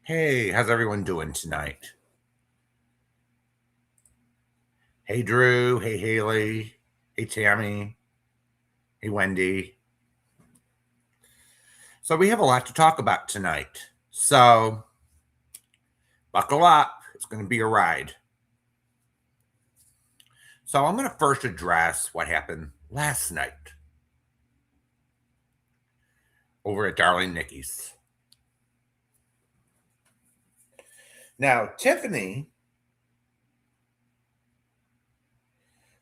Hey, how's everyone doing tonight? Hey, Drew. Hey, Haley. Hey, Tammy. Hey, Wendy. So, we have a lot to talk about tonight. So, buckle up. It's going to be a ride. So, I'm going to first address what happened last night over at Darling Nikki's. Now, Tiffany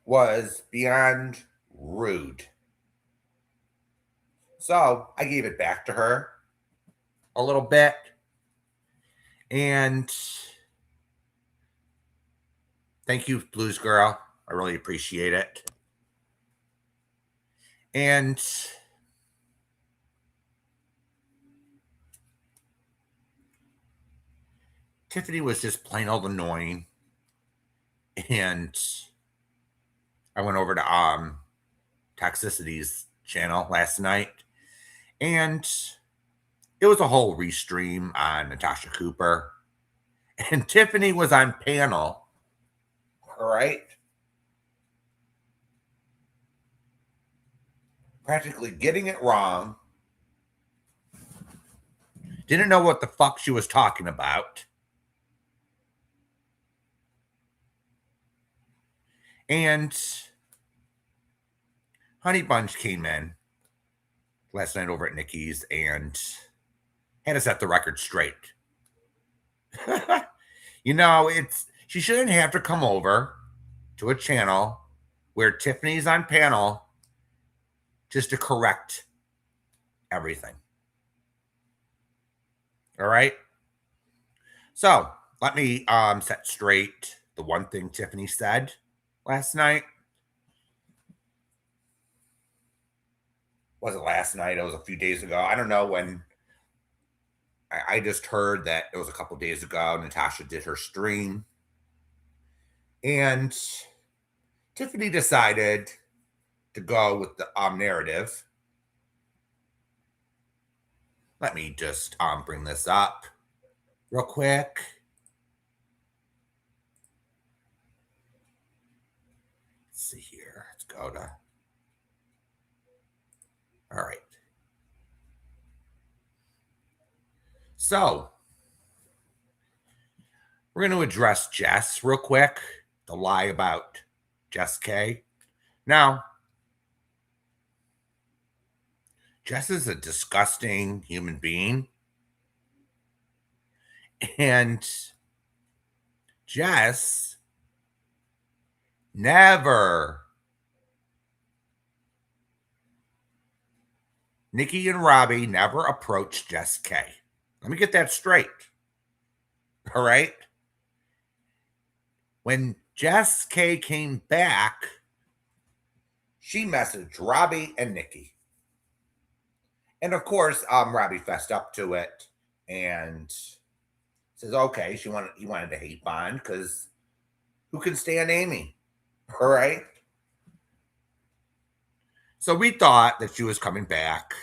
was beyond rude. So, I gave it back to her a little bit. And thank you, Blues Girl. I really appreciate it. And Tiffany was just plain old annoying. And I went over to Toxicity's channel last night, and it was a whole restream on Natasha Cooper. And Tiffany was on panel, all right? Practically getting it wrong. Didn't know what the fuck she was talking about. And Honey Bunch came in last night over at Nikki's and had to set the record straight. She shouldn't have to come over to a channel where Tiffany's on panel just to correct everything. All right. So let me set straight the one thing Tiffany said last night. Was it last night? It was a few days ago. I don't know when. I just heard that it was a couple days ago. Natasha did her stream. And Tiffany decided to go with the narrative. Let me just bring this up real quick. Let's see here. Let's go to. All right. So we're going to address Jess real quick, the lie about Jess K. Now, Jess is a disgusting human being. And Jess never, Nikki and Robbie never approached Jess K. Let me get that straight. All right. When Jess K came back, she messaged Robbie and Nikki. And of course, Robbie fessed up to it and says, okay, he wanted to hate bond because who can stand Amy? All right. So we thought that she was coming back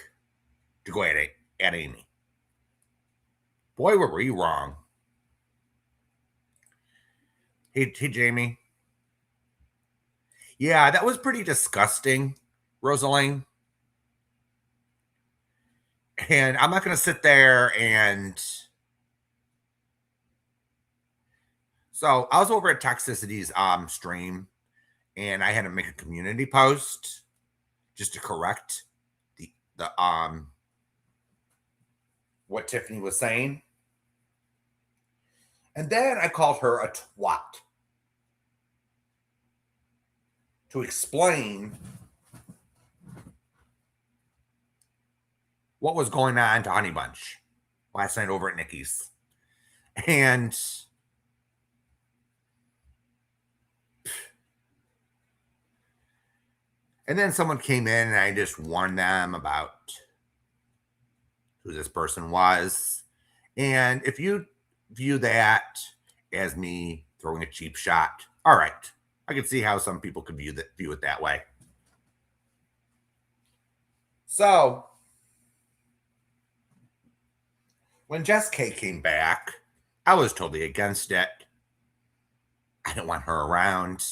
to go at Amy. Boy, were we wrong. Hey, Jamie. Yeah, that was pretty disgusting, Rosaline. And I'm not going to sit there and. So I was over at Toxicity's stream, and I had to make a community post just to correct the what Tiffany was saying. And then I called her a twat to explain what was going on to Honey Bunch last night over at Nikki's. And then someone came in and I just warned them about who this person was. And if you view that as me throwing a cheap shot, all right. I can see how some people could view it that way. So When Jess K came back, I was totally against it. I didn't want her around.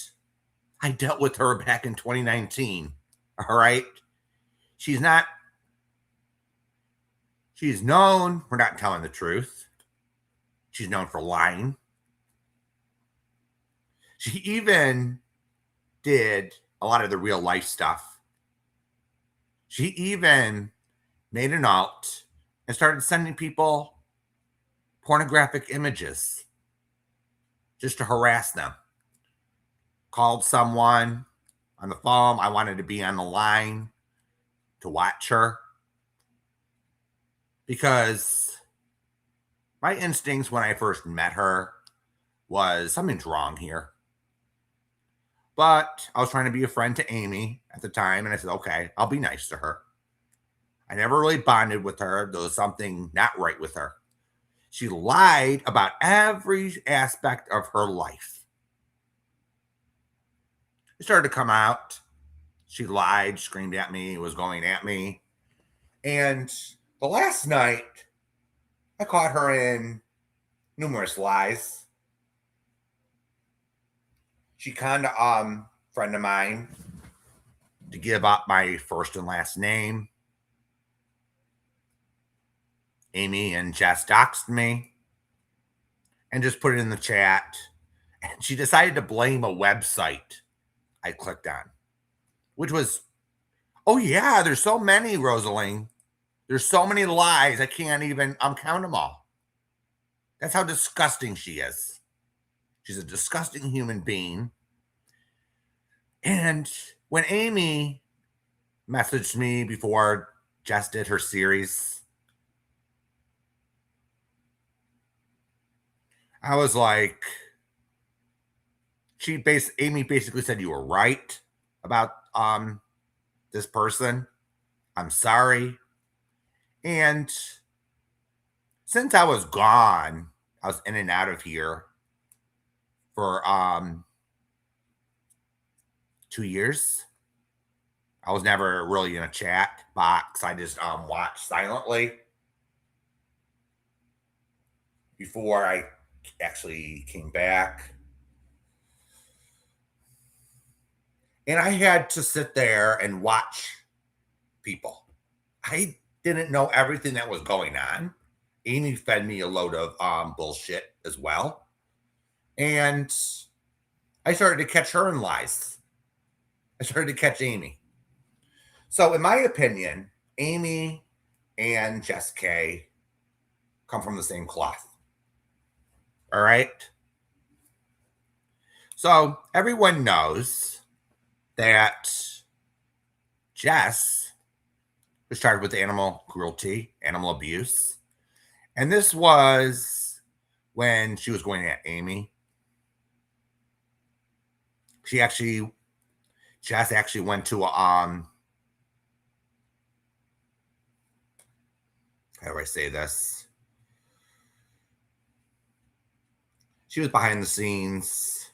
I dealt with her back in 2019. All right. She's not, she's known for not telling the truth. She's known for lying. She even did a lot of the real life stuff. She even made an alt and started sending people pornographic images just to harass them. Called someone on the phone. I wanted to be on the line to watch her because my instincts when I first met her was something's wrong here. But I was trying to be a friend to Amy at the time, and I said, okay, I'll be nice to her. I never really bonded with her. There was something not right with her. She lied about every aspect of her life. It started to come out. She lied, screamed at me, was going at me. And the last night, I caught her in numerous lies. She conned a friend of mine to give up my first and last name. Amy and Jess doxed me and just put it in the chat. And she decided to blame a website I clicked on, which was, oh yeah, there's so many, Rosaline. There's so many lies. I can't even count them all. That's how disgusting she is. She's a disgusting human being. And when Amy messaged me before Jess did her series, I was like, Amy basically said, you were right about this person. I'm sorry. And since I was gone, I was in and out of here for 2 years. I was never really in a chat box. I just watched silently before I actually came back. And I had to sit there and watch people. I didn't know everything that was going on. Amy fed me a load of bullshit as well. And I started to catch her in lies. I started to catch Amy. So in my opinion, Amy and Jess K come from the same cloth. All right. So everyone knows that Jess was charged with animal cruelty, animal abuse. And this was when she was going at Amy. Jess actually went to how do I say this? She was behind the scenes.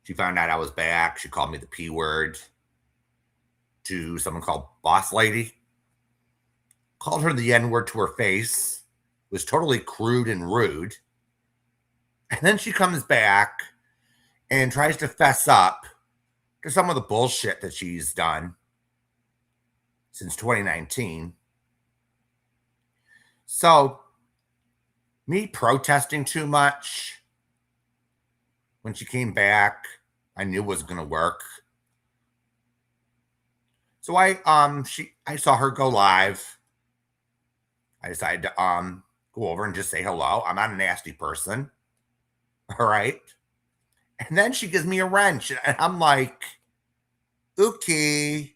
She found out I was back. She called me the P word to someone called Boss Lady. Called her the N word to her face. Was totally crude and rude. And then she comes back and tries to fess up to some of the bullshit that she's done since 2019. So, me protesting too much when she came back, I knew was going to work. So I saw her go live. I decided to go over and just say hello. I'm not a nasty person. All right. And then she gives me a wrench. And I'm like, okay.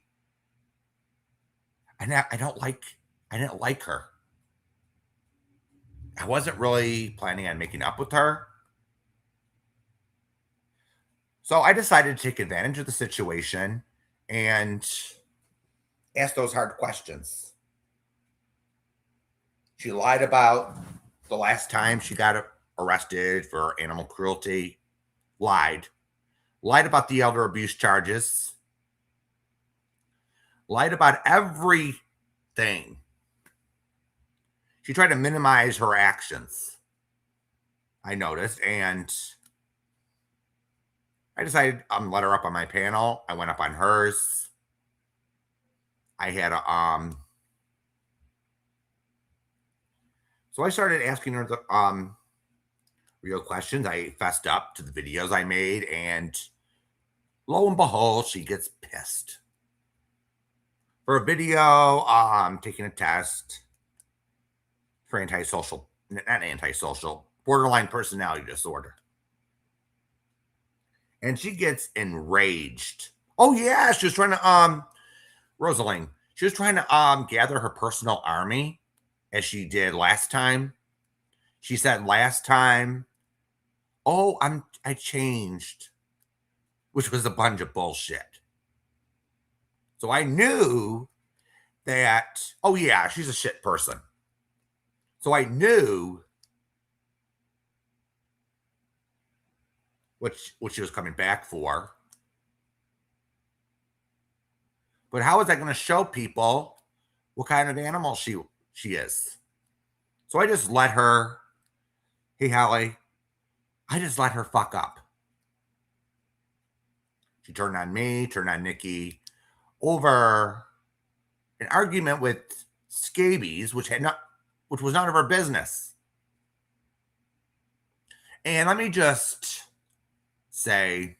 And I didn't like her. I wasn't really planning on making up with her. So I decided to take advantage of the situation and ask those hard questions. She lied about the last time she got arrested for animal cruelty. Lied about the elder abuse charges. Lied about everything. She tried to minimize her actions, I noticed, and I decided let her up on my panel. I went up on hers. I had a so I started asking her the real questions. I fessed up to the videos I made, and lo and behold, she gets pissed. For a video, taking a test for borderline personality disorder. And she gets enraged. Oh yeah, she was trying to Rosaline. She was trying to gather her personal army as she did last time. She said last time, "Oh, I changed," which was a bunch of bullshit. So I knew that, oh yeah, she's a shit person. So I knew what she was coming back for. But how is that going to show people what kind of animal she is? So I just let her, hey Hallie, I just let her fuck up. She turned on me, turned on Nikki over an argument with scabies, which was none of her business. And let me just say,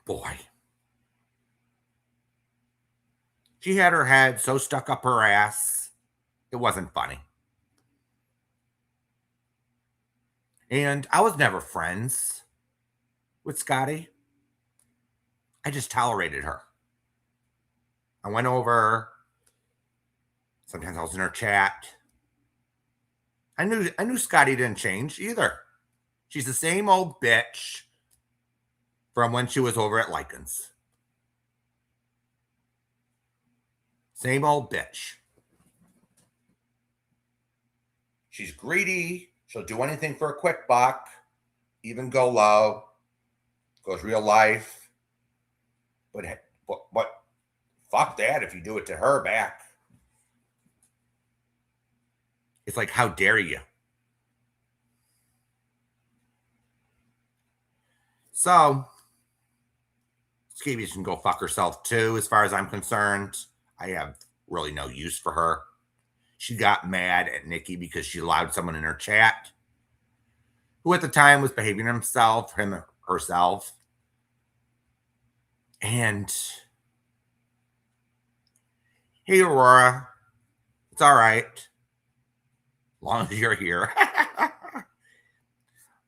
boy, she had her head so stuck up her ass, it wasn't funny. And I was never friends with Scotty. I just tolerated her. I went over. Sometimes I was in her chat. I knew Scotty didn't change either. She's the same old bitch from when she was over at Lycans. Same old bitch. She's greedy. She'll do anything for a quick buck, even go low, goes real life. But fuck that if you do it to her back. It's like, how dare you? So, Scabies can go fuck herself too, as far as I'm concerned. I have really no use for her. She got mad at Nikki because she allowed someone in her chat who at the time was behaving herself. And hey, Aurora, it's all right. As long as you're here.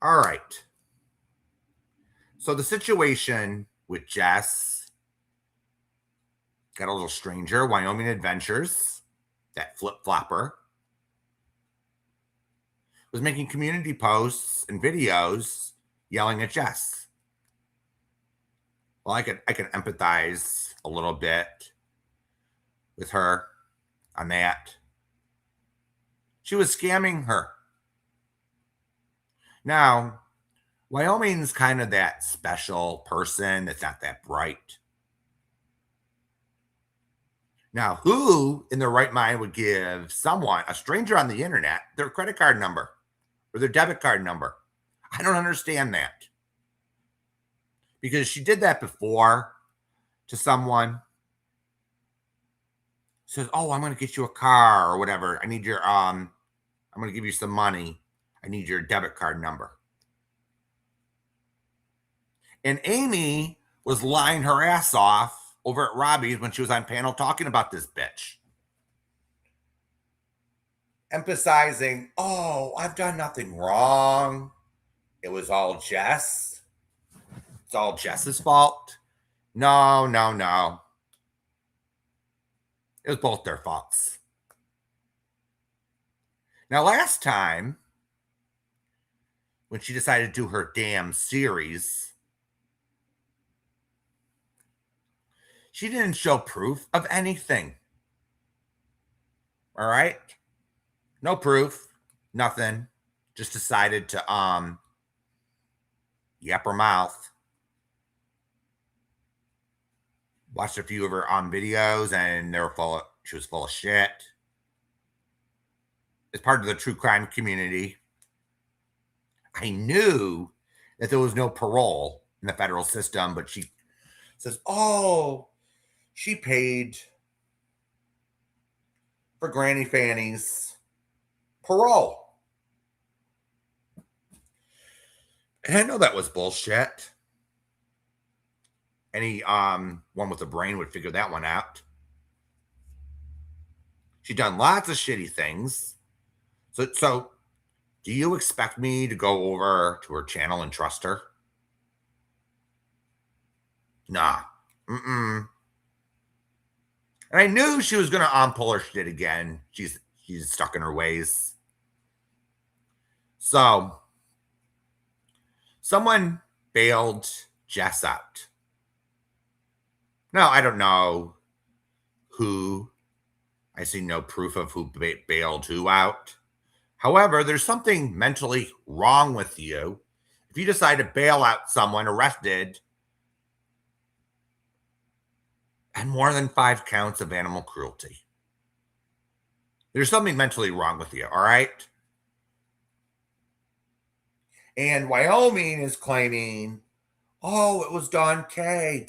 All right. So the situation with Jess got a little stranger. Wyoming Adventures, that flip-flopper, was making community posts and videos yelling at Jess. Well, I can empathize a little bit with her on that. She was scamming her. Now, Wyoming's kind of that special person that's not that bright. Now, who in their right mind would give someone, a stranger on the internet, their credit card number or their debit card number? I don't understand that. Because she did that before to someone. Says, "Oh, I'm going to get you a car or whatever. I need your I'm going to give you some money. I need your debit card number." And Amy was lying her ass off over at Robbie's when she was on panel talking about this bitch. Emphasizing, "Oh, I've done nothing wrong. It was all Jess. It's all Jess's fault." No. It was both their faults. Now, last time, when she decided to do her damn series, she didn't show proof of anything. All right? No proof, nothing. Just decided to yap her mouth. Watched a few of her videos, and they were full she was full of shit. As part of the true crime community, I knew that there was no parole in the federal system, but she says, oh, she paid for Granny Fanny's parole. And I know that was bullshit. Any one with a brain would figure that one out. She's done lots of shitty things. So do you expect me to go over to her channel and trust her? Nah. Mm-mm. And I knew she was gonna pull her shit again. She's stuck in her ways. So someone bailed Jess out. Now I don't know who. I see no proof of who bailed who out. However, there's something mentally wrong with you if you decide to bail out someone arrested and more than 5 counts of animal cruelty. There's something mentally wrong with you, all right? And Wyoming is claiming, oh, it was Don K.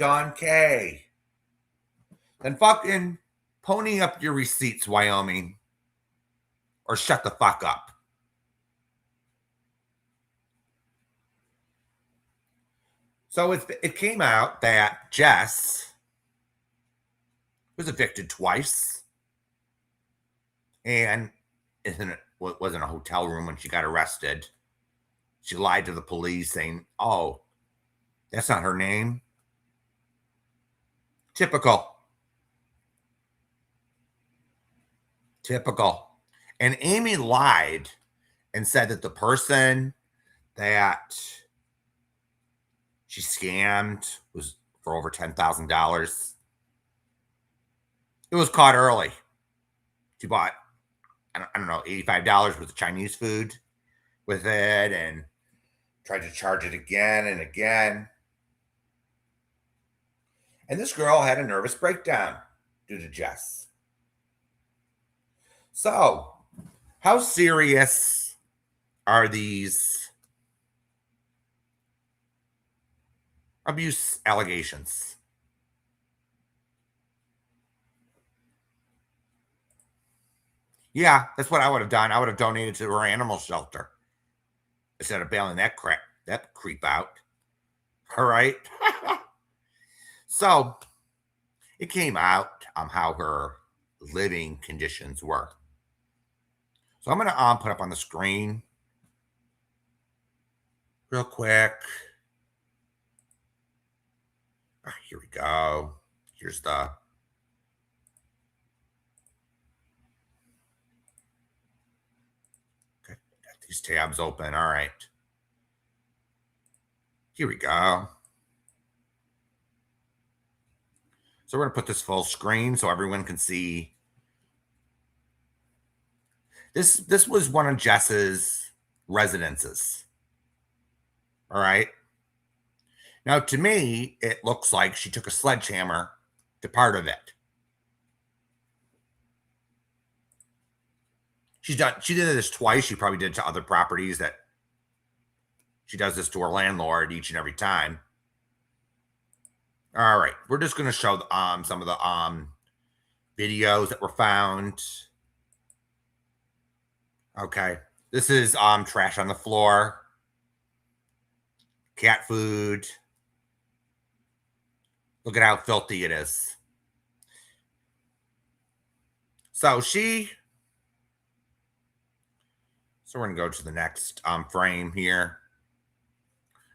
Then fucking pony up your receipts, Wyoming, or shut the fuck up. So it came out that Jess was evicted twice, and was in a hotel room when she got arrested. She lied to the police saying, oh, that's not her name. Typical. And Amy lied and said that the person that she scammed was for over $10,000. It was caught early. She bought, I don't know, $85 worth of Chinese food with it and tried to charge it again and again. And this girl had a nervous breakdown due to Jess. So, how serious are these abuse allegations? Yeah, that's what I would have done. I would have donated to her animal shelter instead of bailing that creep out. All right. So it came out how her living conditions were. So I'm going to put up on the screen real quick. Here we go. Here's the okay, got these tabs open. All right. Here we go. So we're going to put this full screen so everyone can see. This was one of Jess's residences. All right. Now, to me, it looks like she took a sledgehammer to part of it. She did this twice. She probably did it to other properties that she does this to her landlord each and every time. All right. We're just going to show some of the videos that were found. Okay. This is trash on the floor. Cat food. Look at how filthy it is. So we're going to go to the next frame here.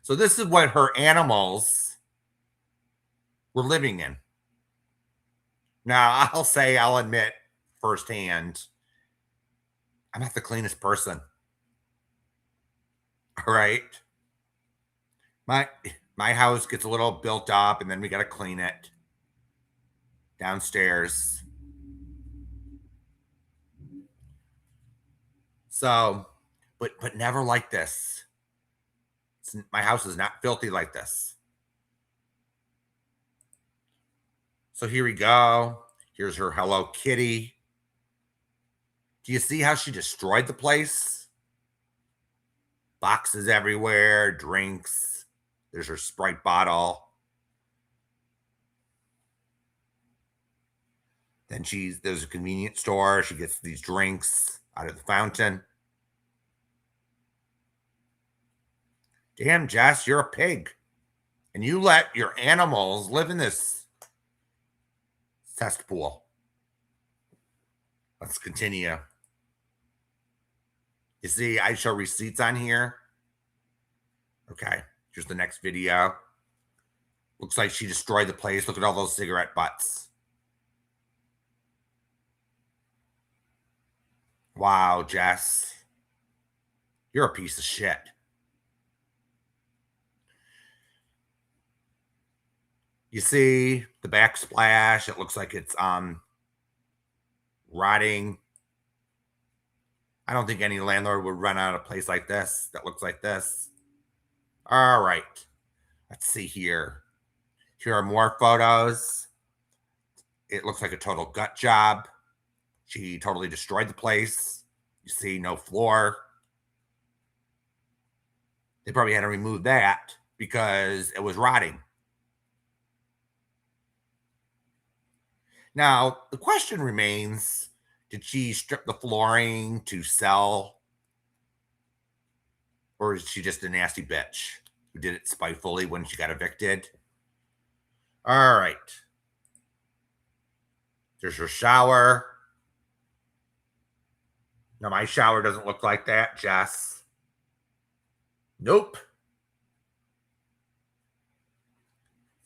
So this is what her animals were living in. Now, I'll admit firsthand, I'm not the cleanest person. All right. My house gets a little built up and then we got to clean it downstairs. So, but never like this. My house is not filthy like this. So here we go. Here's her Hello Kitty. Do you see how she destroyed the place? Boxes everywhere, drinks. There's her Sprite bottle. Then there's a convenience store. She gets these drinks out of the fountain. Damn, Jess, you're a pig. And you let your animals live in this cesspool. Let's continue. You see, I show receipts on here. Okay, here's the next video. Looks like she destroyed the place. Look at all those cigarette butts. Wow, Jess. You're a piece of shit. You see the backsplash. It looks like it's rotting. I don't think any landlord would run out of a place like this that looks like this. All right. Let's see here. Here are more photos. It looks like a total gut job. She totally destroyed the place. You see no floor. They probably had to remove that because it was rotting. Now, the question remains, did she strip the flooring to sell? Or is she just a nasty bitch who did it spitefully when she got evicted? All right. There's her shower. Now, my shower doesn't look like that, Jess. Nope.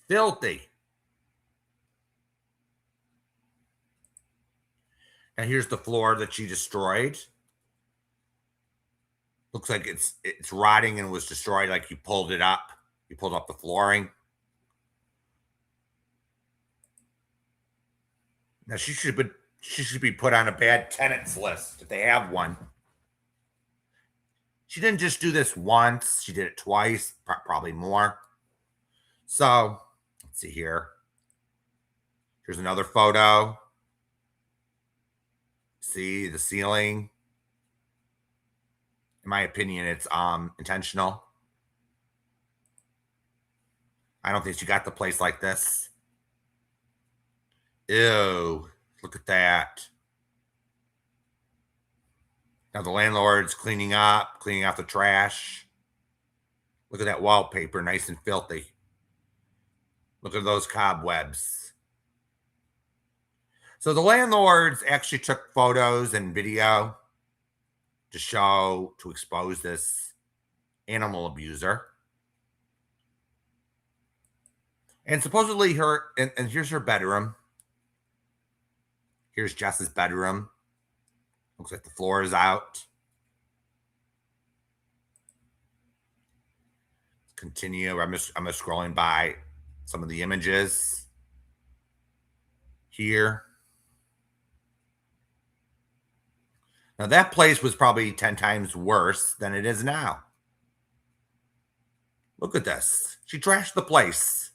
Filthy. And here's the floor that she destroyed. Looks like it's rotting and was destroyed. Like you pulled it up. You pulled up the flooring. Now she should be put on a bad tenants list if they have one. She didn't just do this once. She did it twice, probably more. So let's see here. Here's another photo. See the ceiling. In my opinion, it's intentional. I don't think she got the place like this. Ew, look at that. Now the landlord's cleaning out the trash. Look at that wallpaper, nice and filthy. Look at those cobwebs. So the landlords actually took photos and video to expose this animal abuser. And supposedly and here's her bedroom. Here's Jess's bedroom. Looks like the floor is out. Continue. I'm just scrolling by some of the images here. Now that place was probably 10 times worse than it is now. Look at this. She trashed the place.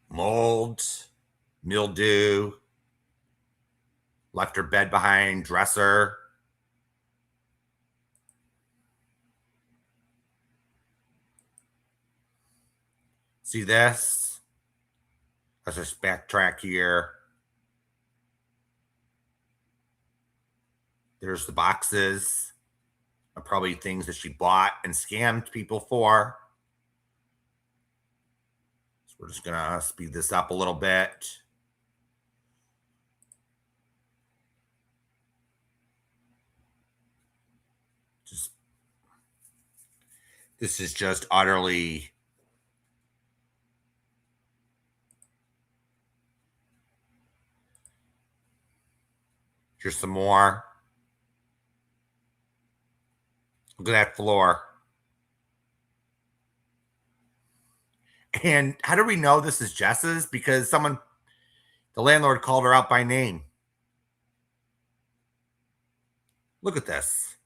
Mold, mildew, left her bed behind, dresser. See this? Let's just backtrack here. There's the boxes of probably things that she bought and scammed people for. So we're just gonna speed this up a little bit. This is just utterly here's some more. Look at that floor. And how do we know this is Jess's? Because the landlord called her out by name. Look at this.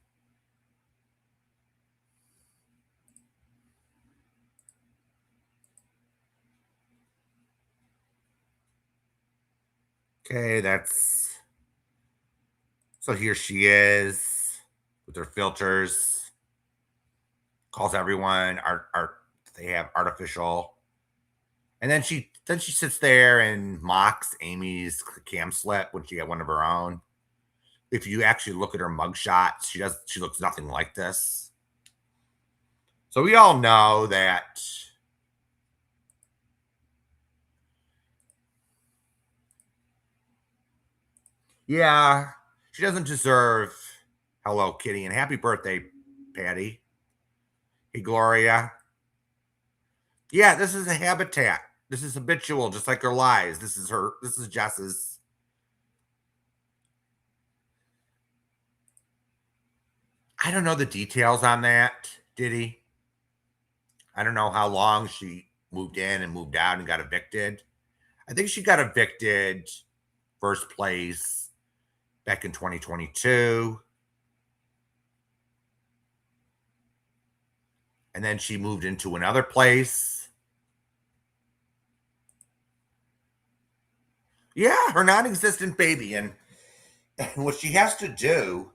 Okay, that's so here she is with her filters, calls everyone art they have artificial. And then she sits there and mocks Amy's cam slip when she had one of her own. If you actually look at her mugshot, she looks nothing like this. So we all know that yeah, she doesn't deserve Hello Kitty and happy birthday, Patty. Hey Gloria. Yeah, this is a habitat. This is habitual, just like her lies. This is Jess's. I don't know the details on that, did he? I don't know how long she moved in and moved out and got evicted. I think she got evicted first place back in 2022. And then she moved into another place. Yeah, her non existent baby. And what she has to do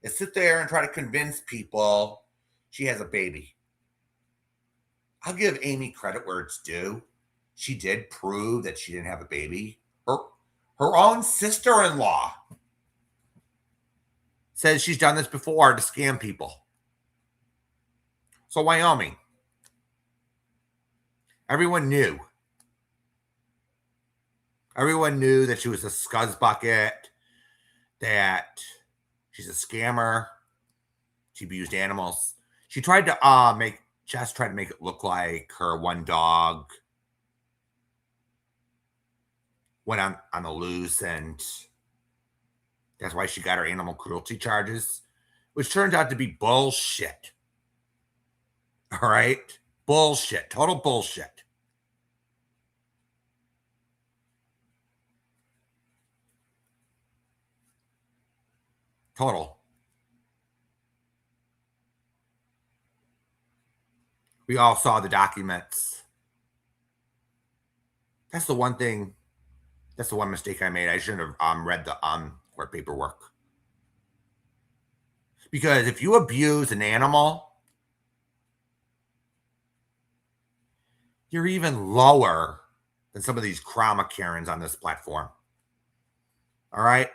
is sit there and try to convince people she has a baby. I'll give Amy credit where it's due. She did prove that she didn't have a baby. Her own sister in law says she's done this before to scam people. So, Wyoming, everyone knew. Everyone knew that she was a scuzz bucket, that she's a scammer. She abused animals. She tried to Jess tried to make it look like her one dog went on the loose, and that's why she got her animal cruelty charges, which turned out to be bullshit. All right? Bullshit. Total bullshit. Total. We all saw the documents. That's the one thing. That's the one mistake I made. I shouldn't have read the court paperwork. Because if you abuse an animal, you're even lower than some of these trauma Karens on this platform. All right?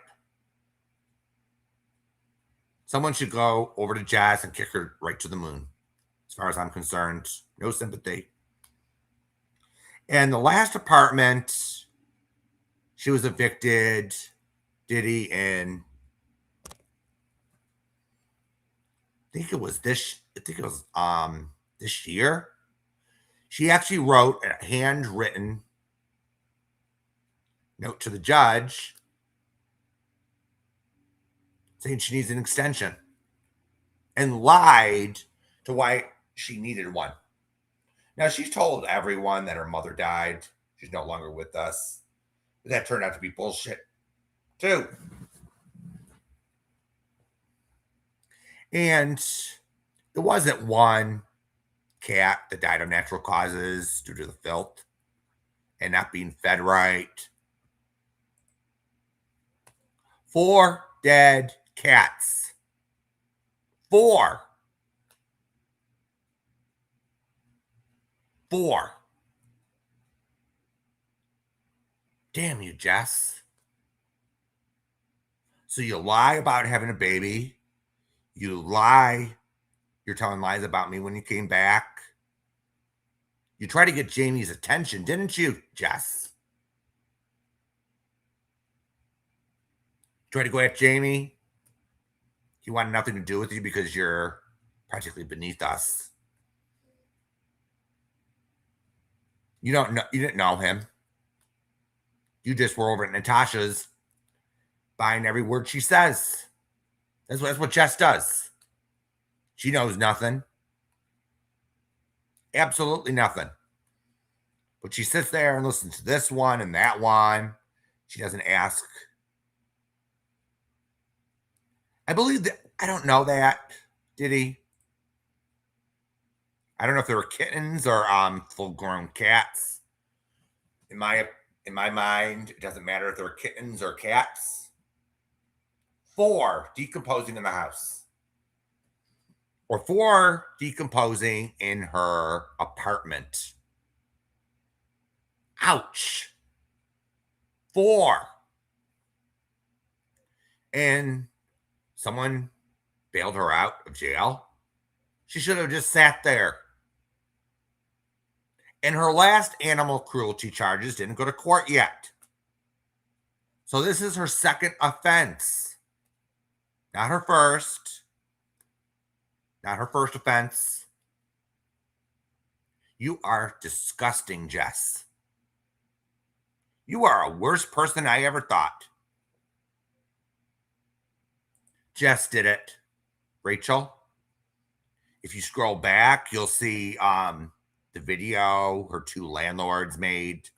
Someone should go over to Jazz and kick her right to the moon. As far as I'm concerned, no sympathy. And the last apartment, she was evicted, Diddy, in I think it was this year. She actually wrote a handwritten note to the judge saying she needs an extension and lied to why she needed one. Now, she's told everyone that her mother died. She's no longer with us. But that turned out to be bullshit, too. And there wasn't one cat that died of natural causes due to the filth and not being fed right. 4 dead cats. 4. 4. Damn you, Jess. So you lie about having a baby. You lie. You're telling lies about me when you came back. You tried to get Jamie's attention, didn't you, Jess? You tried to go at Jamie. He wanted nothing to do with you because you're practically beneath us. You didn't know him. You just were over at Natasha's buying every word she says. That's what Jess does. She knows nothing. Absolutely nothing. But she sits there and listens to this one and that one. She doesn't ask. I believe that. I don't know that. Did he? I don't know if they were kittens or full grown cats. In my In my mind, it doesn't matter if they're kittens or cats. 4, decomposing in the house. Or 4, decomposing in her apartment. Ouch. 4. And someone bailed her out of jail. She should have just sat there. And her last animal cruelty charges didn't go to court yet. So this is her second offense. Not her first. Not her first offense. You are disgusting, Jess. You are a worse person I ever thought. Jess did it. Rachel, if you scroll back, you'll see the video her 2 landlords made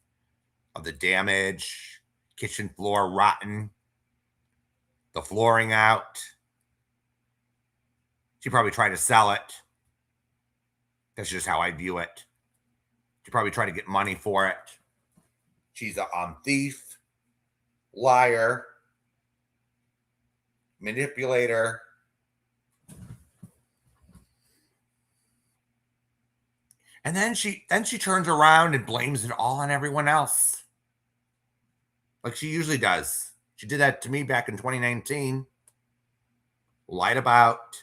of the damage, kitchen floor rotten, the flooring out. She probably tried to sell it. That's just how I view it. She probably tried to get money for it. She's a thief, liar, manipulator. And then she turns around and blames it all on everyone else. Like she usually does. She did that to me back in 2019. Lied about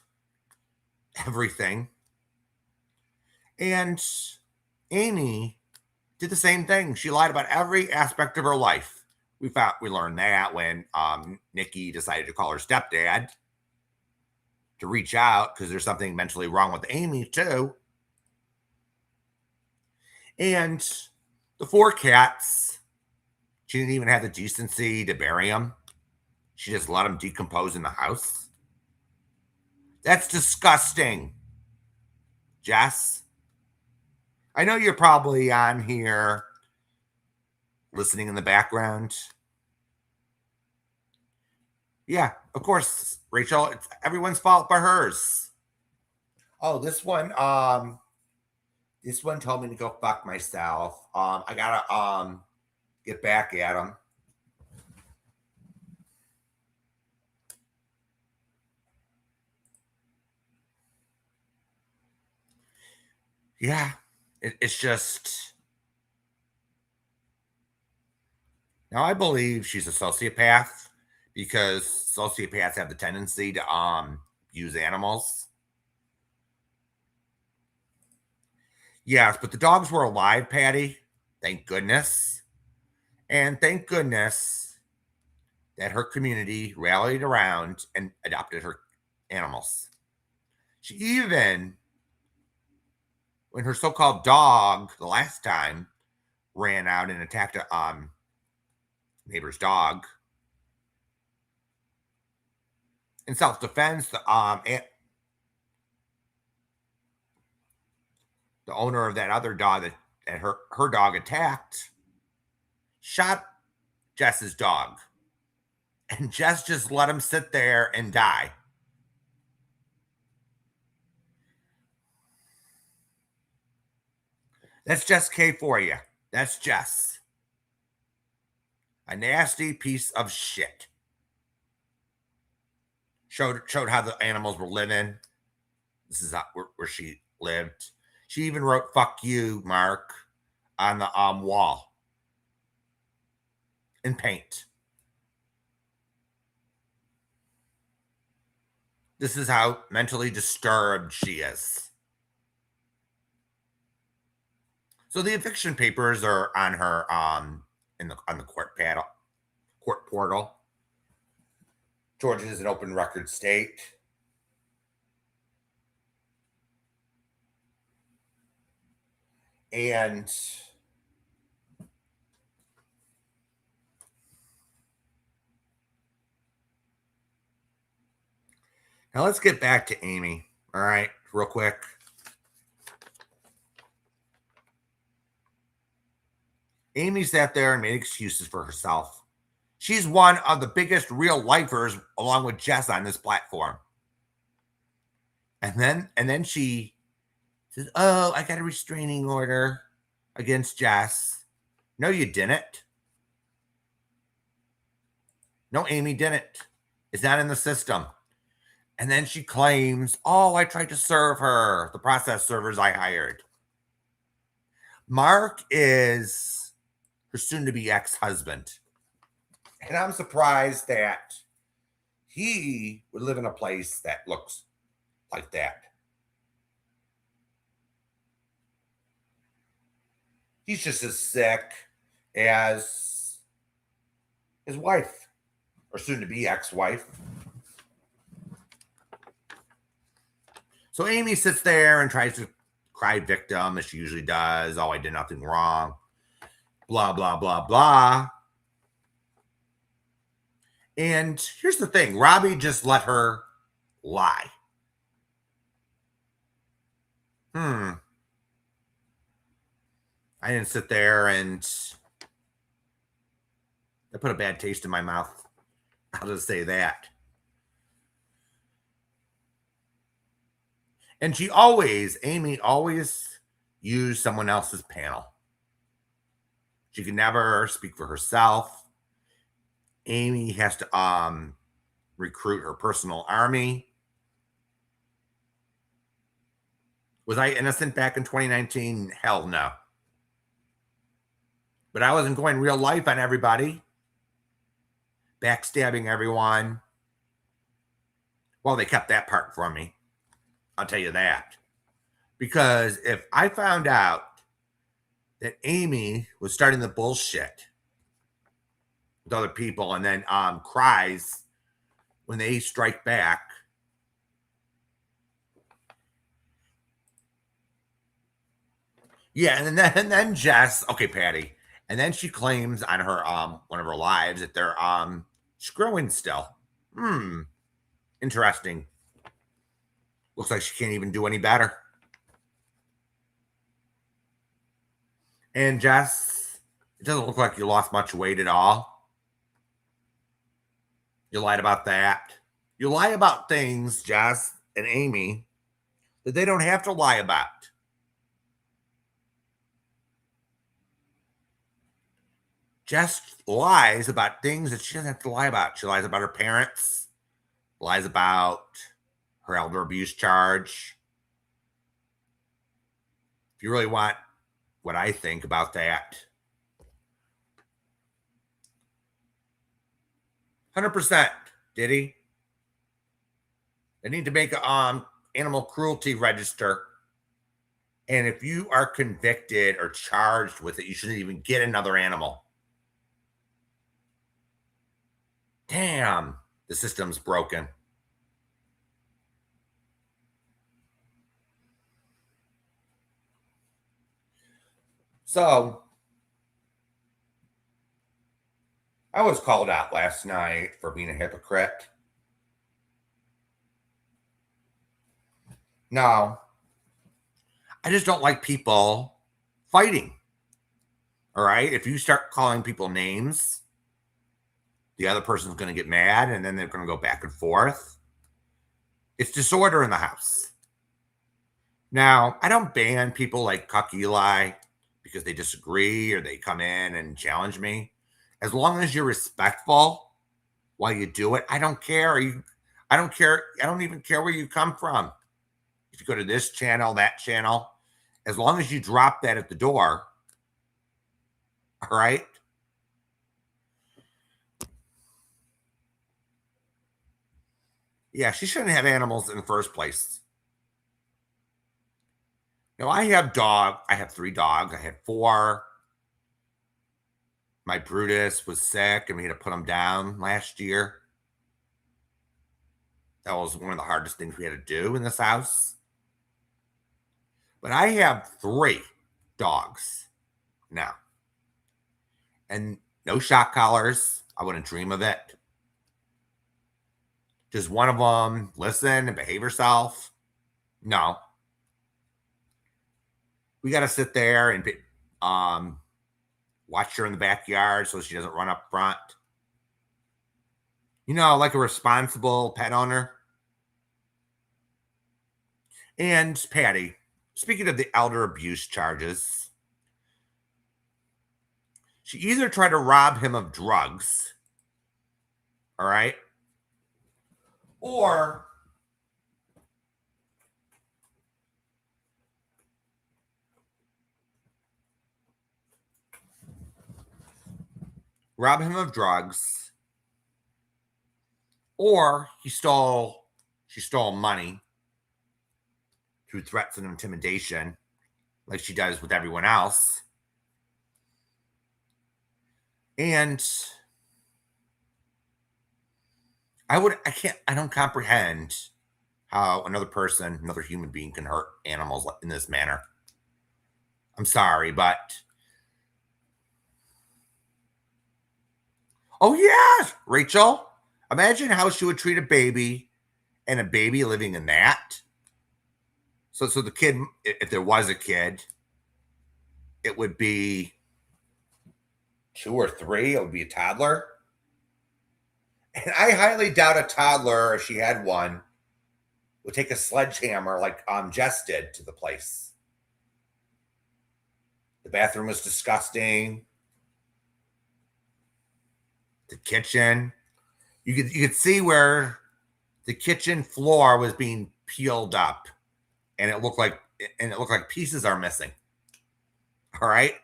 everything. And Amy did the same thing. She lied about every aspect of her life. We learned that when Nikki decided to call her stepdad to reach out because there's something mentally wrong with Amy too. And the 4 cats, she didn't even have the decency to bury them. She just let them decompose in the house. That's disgusting. Jess, I know you're probably on here listening in the background. Yeah, of course, Rachel. It's everyone's fault but hers. Oh, this one told me to go fuck myself. I gotta get back at him. Yeah, it's just. Now I believe she's a sociopath because sociopaths have the tendency to use animals. Yes, but the dogs were alive, Patty. Thank goodness. And thank goodness that her community rallied around and adopted her animals. She even, when her so-called dog the last time ran out and attacked a neighbor's dog, in self-defense, the owner of that other dog that her dog attacked shot Jess's dog. And Jess just let him sit there and die. That's Jess K for you. That's Jess. A nasty piece of shit. Showed how the animals were living. This is where she lived. She even wrote "fuck you, Mark" on the wall in paint. This is how mentally disturbed she is. So the eviction papers are on her on the court portal. Georgia is an open record state. And now let's get back to Amy. All right, real quick. Amy sat there and made excuses for herself. She's one of the biggest real lifers along with Jess on this platform. And then she says, "Oh, I got a restraining order against Jess." No, you didn't. No, Amy didn't. It's not in the system. And then she claims, oh, I tried to serve her, the process servers I hired. Mark is her soon to be ex husband. And I'm surprised that he would live in a place that looks like that. He's just as sick as his wife, or soon to be ex wife. So Amy sits there and tries to cry victim, as she usually does. Oh, I did nothing wrong. Blah, blah, blah, blah. And here's the thing, Robbie just let her lie. I didn't sit there and that put a bad taste in my mouth. I'll just say that. And Amy always used someone else's panel. She could never speak for herself. Amy has to recruit her personal army. Was I innocent back in 2019? Hell no. But I wasn't going real life on everybody, backstabbing everyone. Well, they kept that part from me. I'll tell you that. Because if I found out that Amy was starting the bullshit with other people and then cries when they strike back, yeah, and then Jess, okay, Patty, and then she claims on her one of her lives that they're screwing still. Interesting. Looks like she can't even do any better. And Jess, it doesn't look like you lost much weight at all. You lied about that. You lie about things, Jess and Amy, that they don't have to lie about. Jess lies about things that she doesn't have to lie about. She lies about her parents, lies about her elder abuse charge. If you really want what I think about that, 100%, did he? They need to make a animal cruelty register. And if you are convicted or charged with it, you shouldn't even get another animal. Damn, the system's broken. So, I was called out last night for being a hypocrite. No, I just don't like people fighting. All right. If you start calling people names, the other person's going to get mad and then they're going to go back and forth. It's disorder in the house. Now, I don't ban people like Cuck Eli because they disagree or they come in and challenge me. As long as you're respectful while you do it, I don't care. I don't care. I don't even care where you come from. If you go to this channel, that channel, as long as you drop that at the door, all right? Yeah, she shouldn't have animals in the first place. Now, I have 3 dogs. I had 4. My Brutus was sick and we had to put him down last year. That was one of the hardest things we had to do in this house. But I have 3 dogs now. And no shock collars. I wouldn't dream of it. Does one of them listen and behave herself? No. We got to sit there and watch her in the backyard so she doesn't run up front. You know, like a responsible pet owner. And Patty, speaking of the elder abuse charges, she either tried to rob him of drugs All right. Or rob him of drugs, or she stole money through threats and intimidation, like she does with everyone else. And I don't comprehend how another human being can hurt animals in this manner. I'm sorry, but oh yes, Rachel, imagine how she would treat a baby and a baby living in that. So the kid, if there was a kid, it would be 2 or 3. It would be a toddler. And I highly doubt a toddler, if she had one, would take a sledgehammer like Jess did to the place. The bathroom was disgusting. The kitchen, you could see where the kitchen floor was being peeled up, and it looked like pieces are missing. All right.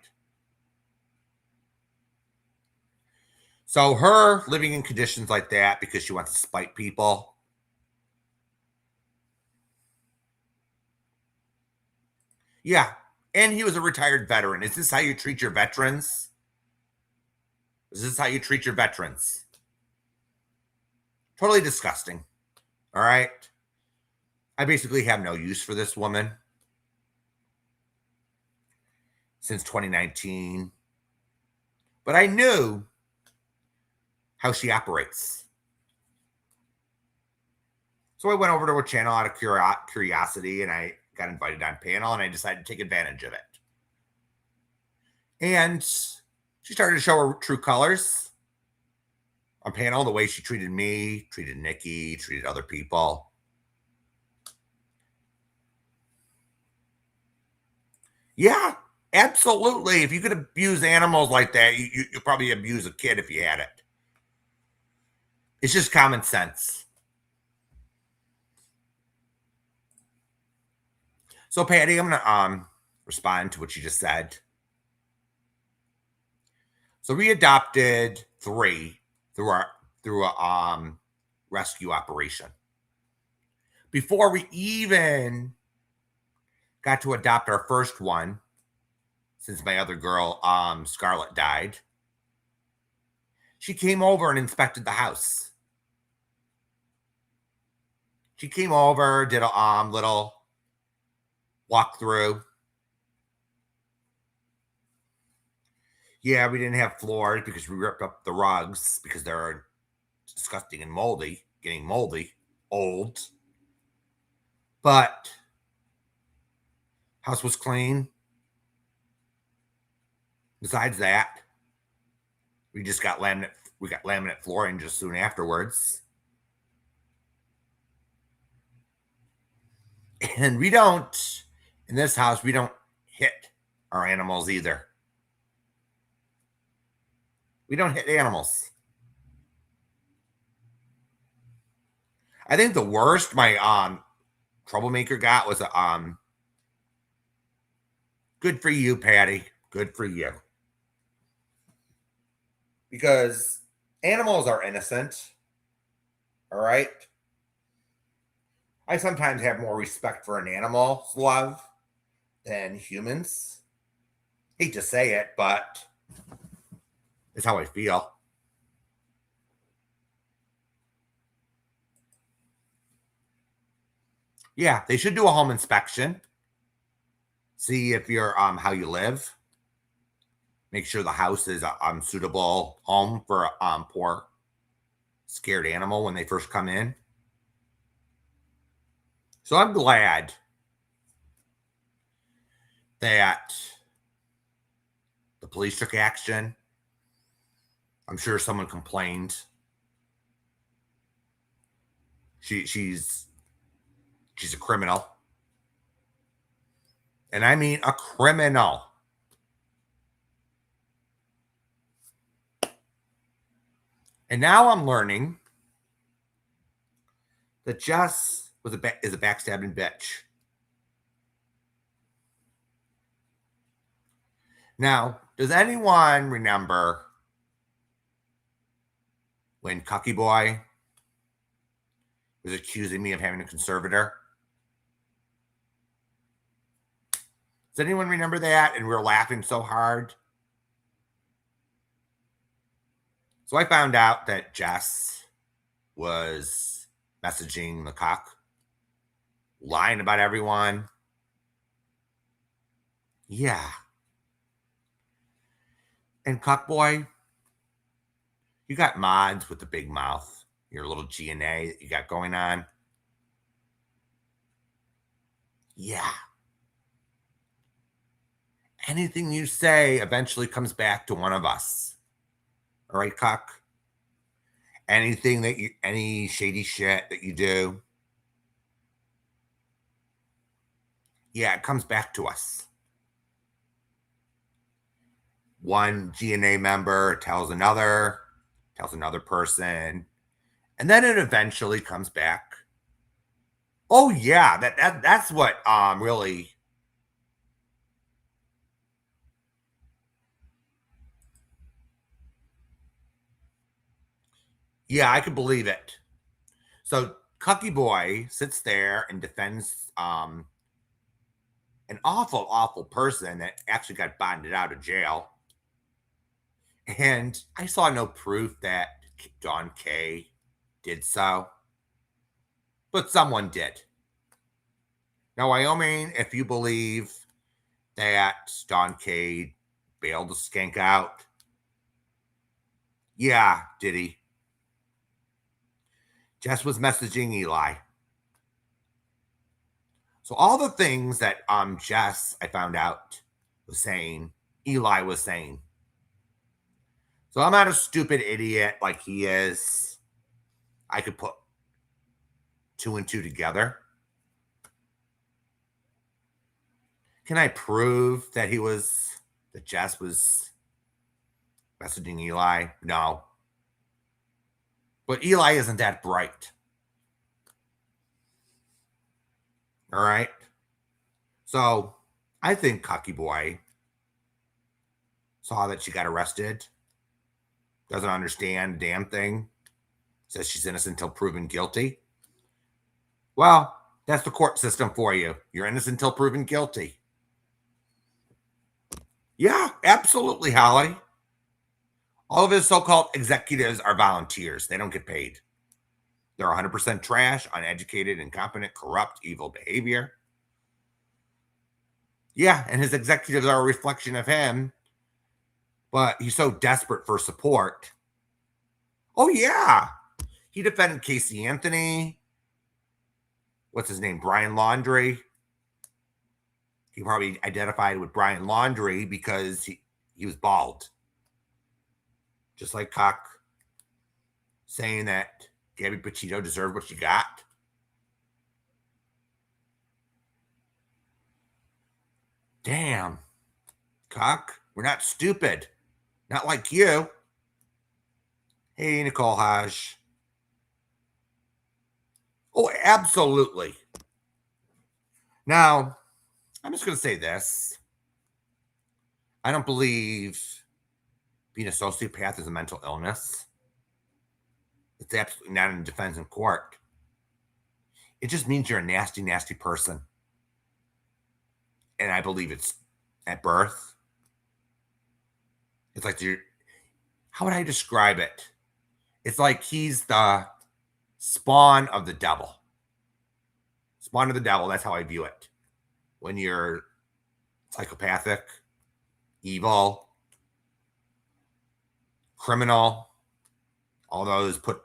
So her living in conditions like that because she wants to spite people. Yeah. And he was a retired veteran. Is this how you treat your veterans? Is this how you treat your veterans? Totally disgusting. All right. I basically have no use for this woman since 2019. But I knew how she operates. So I went over to her channel out of curiosity, and I got invited on panel, and I decided to take advantage of it. And she started to show her true colors on panel, the way she treated me, treated Nikki, treated other people. Yeah, absolutely. If you could abuse animals like that, you probably abuse a kid if you had it. It's just common sense. So, Patty, I'm gonna respond to what you just said. So we adopted 3 through a rescue operation. Before we even got to adopt our first one, since my other girl, Scarlett, died, she came over and inspected the house. She came over, did a little walkthrough. Yeah, we didn't have floors because we ripped up the rugs because they're disgusting and moldy, getting moldy, old. But house was clean. Besides that, we got laminate flooring just soon afterwards. And in this house, we don't hit our animals either. We don't hit animals. I think the worst my troublemaker got was good for you, Patty. Good for you. Because animals are innocent. All right. I sometimes have more respect for an animal's love than humans. Hate to say it, but it's how I feel. Yeah, they should do a home inspection. See if you're how you live. Make sure the house is a suitable home for a poor, scared animal when they first come in. So I'm glad that the police took action. I'm sure someone complained. She's a criminal. And I mean a criminal. And now I'm learning that Jess is a backstabbing bitch. Now, does anyone remember when Cucky Boy was accusing me of having a conservator? Does anyone remember that? And we were laughing so hard. So I found out that Jess was messaging the cock, lying about everyone. Yeah. And Cuck Boy, you got mods with the big mouth, your little G&A that you got going on. Yeah. Anything you say eventually comes back to one of us. All right, Cuck? Any shady shit that you do, yeah, it comes back to us. One GNA member tells another person, and then it eventually comes back. Oh yeah, that's what really. Yeah, I could believe it. So Cucky Boy sits there and defends an awful person that actually got bonded out of jail. And I saw no proof that Don K did so, but someone did. Now, Wyoming, if you believe that Don K bailed the skank out, yeah, did he? Jess was messaging Eli. So all the things that Jess, I found out, was saying, Eli was saying. So I'm not a stupid idiot like he is. I could put two and two together. Can I prove that Jess was messaging Eli? No. But Eli isn't that bright. All right. So I think Cocky Boy saw that she got arrested, doesn't understand a damn thing, says she's innocent until proven guilty. Well, that's the court system for you. You're innocent until proven guilty. Yeah, absolutely, Holly. All of his so called executives are volunteers, they don't get paid. They're 100% trash, uneducated, incompetent, corrupt, evil behavior. Yeah, and his executives are a reflection of him, but he's so desperate for support. Oh, yeah. He defended Casey Anthony. What's his name? Brian Laundrie. He probably identified with Brian Laundrie because he was bald. Just like Cock saying that Gabby Petito deserved what she got. Damn. Cock, we're not stupid. Not like you. Hey, Nicole Hodge. Oh, absolutely. Now, I'm just going to say this. I don't believe being a sociopath is a mental illness. It's absolutely not in defense in court. It just means you're a nasty, nasty person. And I believe it's at birth. It's like how would I describe it? It's like he's the spawn of the devil. Spawn of the devil, that's how I view it. When you're psychopathic, evil, criminal, all those put.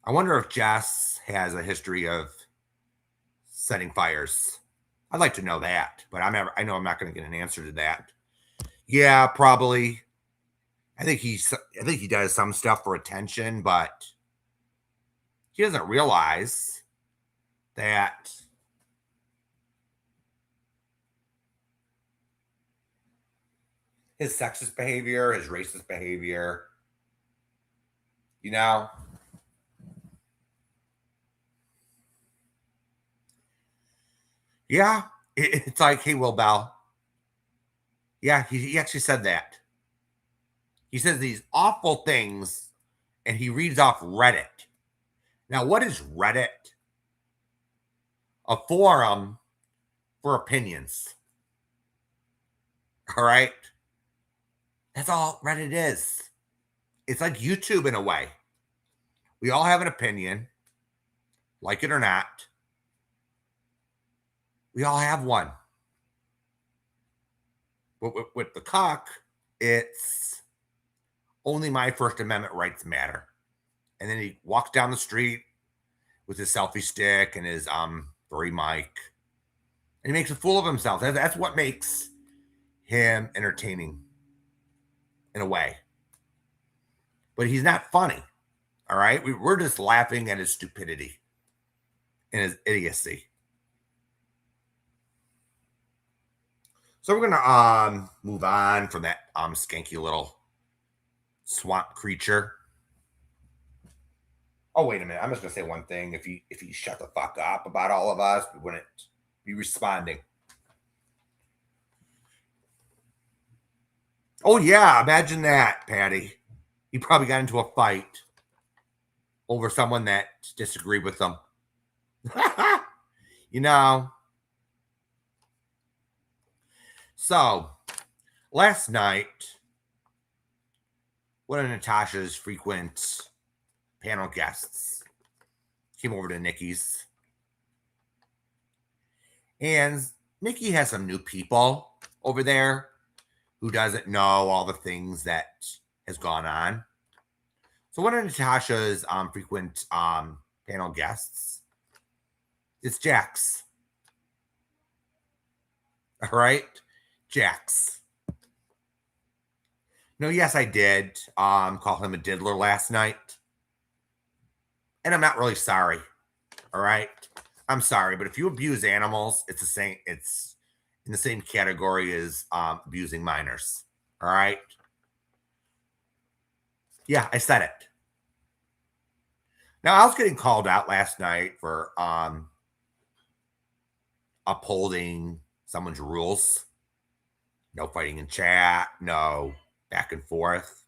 I wonder if Jess has a history of setting fires. I'd like to know that, but I know I'm not going to get an answer to that. Yeah, probably. I think he does some stuff for attention, but he doesn't realize that his sexist behavior, his racist behavior, you know, Yeah. It's like, hey, Will Bell. Yeah, he actually said that. He says these awful things and he reads off Reddit. Now, what is Reddit? A forum for opinions. All right. That's all Reddit is. It's like YouTube in a way. We all have an opinion, like it or not. We all have one. But with the cock, it's only my First Amendment rights matter. And then he walks down the street with his selfie stick and his furry mic, and he makes a fool of himself. That's what makes him entertaining in a way. But he's not funny. All right, we're just laughing at his stupidity and his idiocy. So we're gonna move on from that skanky little swamp creature. Oh, wait a minute. I'm just gonna say one thing. If he shut the fuck up about all of us, we wouldn't be responding. Oh yeah, imagine that, Patty. He probably got into a fight over someone that disagreed with them. you know. So last night, one of Natasha's frequent panel guests came over to Nikki's. And Nikki has some new people over there who doesn't know all the things that has gone on. So one of Natasha's frequent panel guests is Jax. All right, Jax. No, yes, I did call him a diddler last night. And I'm not really sorry. All right. I'm sorry, but if you abuse animals, it's the same. It's in the same category as abusing minors. All right. Yeah, I said it. Now I was getting called out last night for upholding someone's rules. No fighting in chat. No back and forth.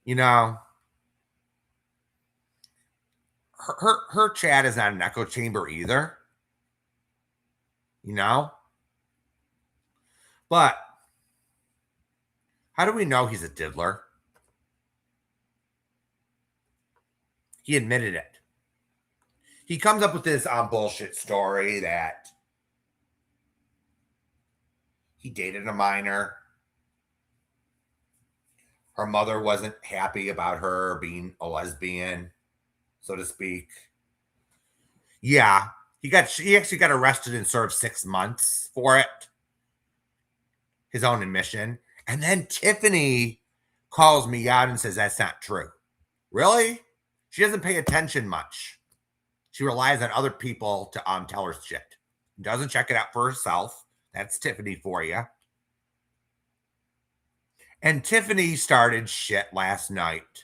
You know, her chat is not an echo chamber either. You know, but how do we know he's a diddler? He admitted it. He comes up with this bullshit story that he dated a minor. Her mother wasn't happy about her being a lesbian, so to speak. Yeah, he actually got arrested and served 6 months for it. His own admission. And then Tiffany calls me out and says that's not true. Really? She doesn't pay attention much. She relies on other people to tell her shit. Doesn't check it out for herself. That's Tiffany for you. And Tiffany started shit last night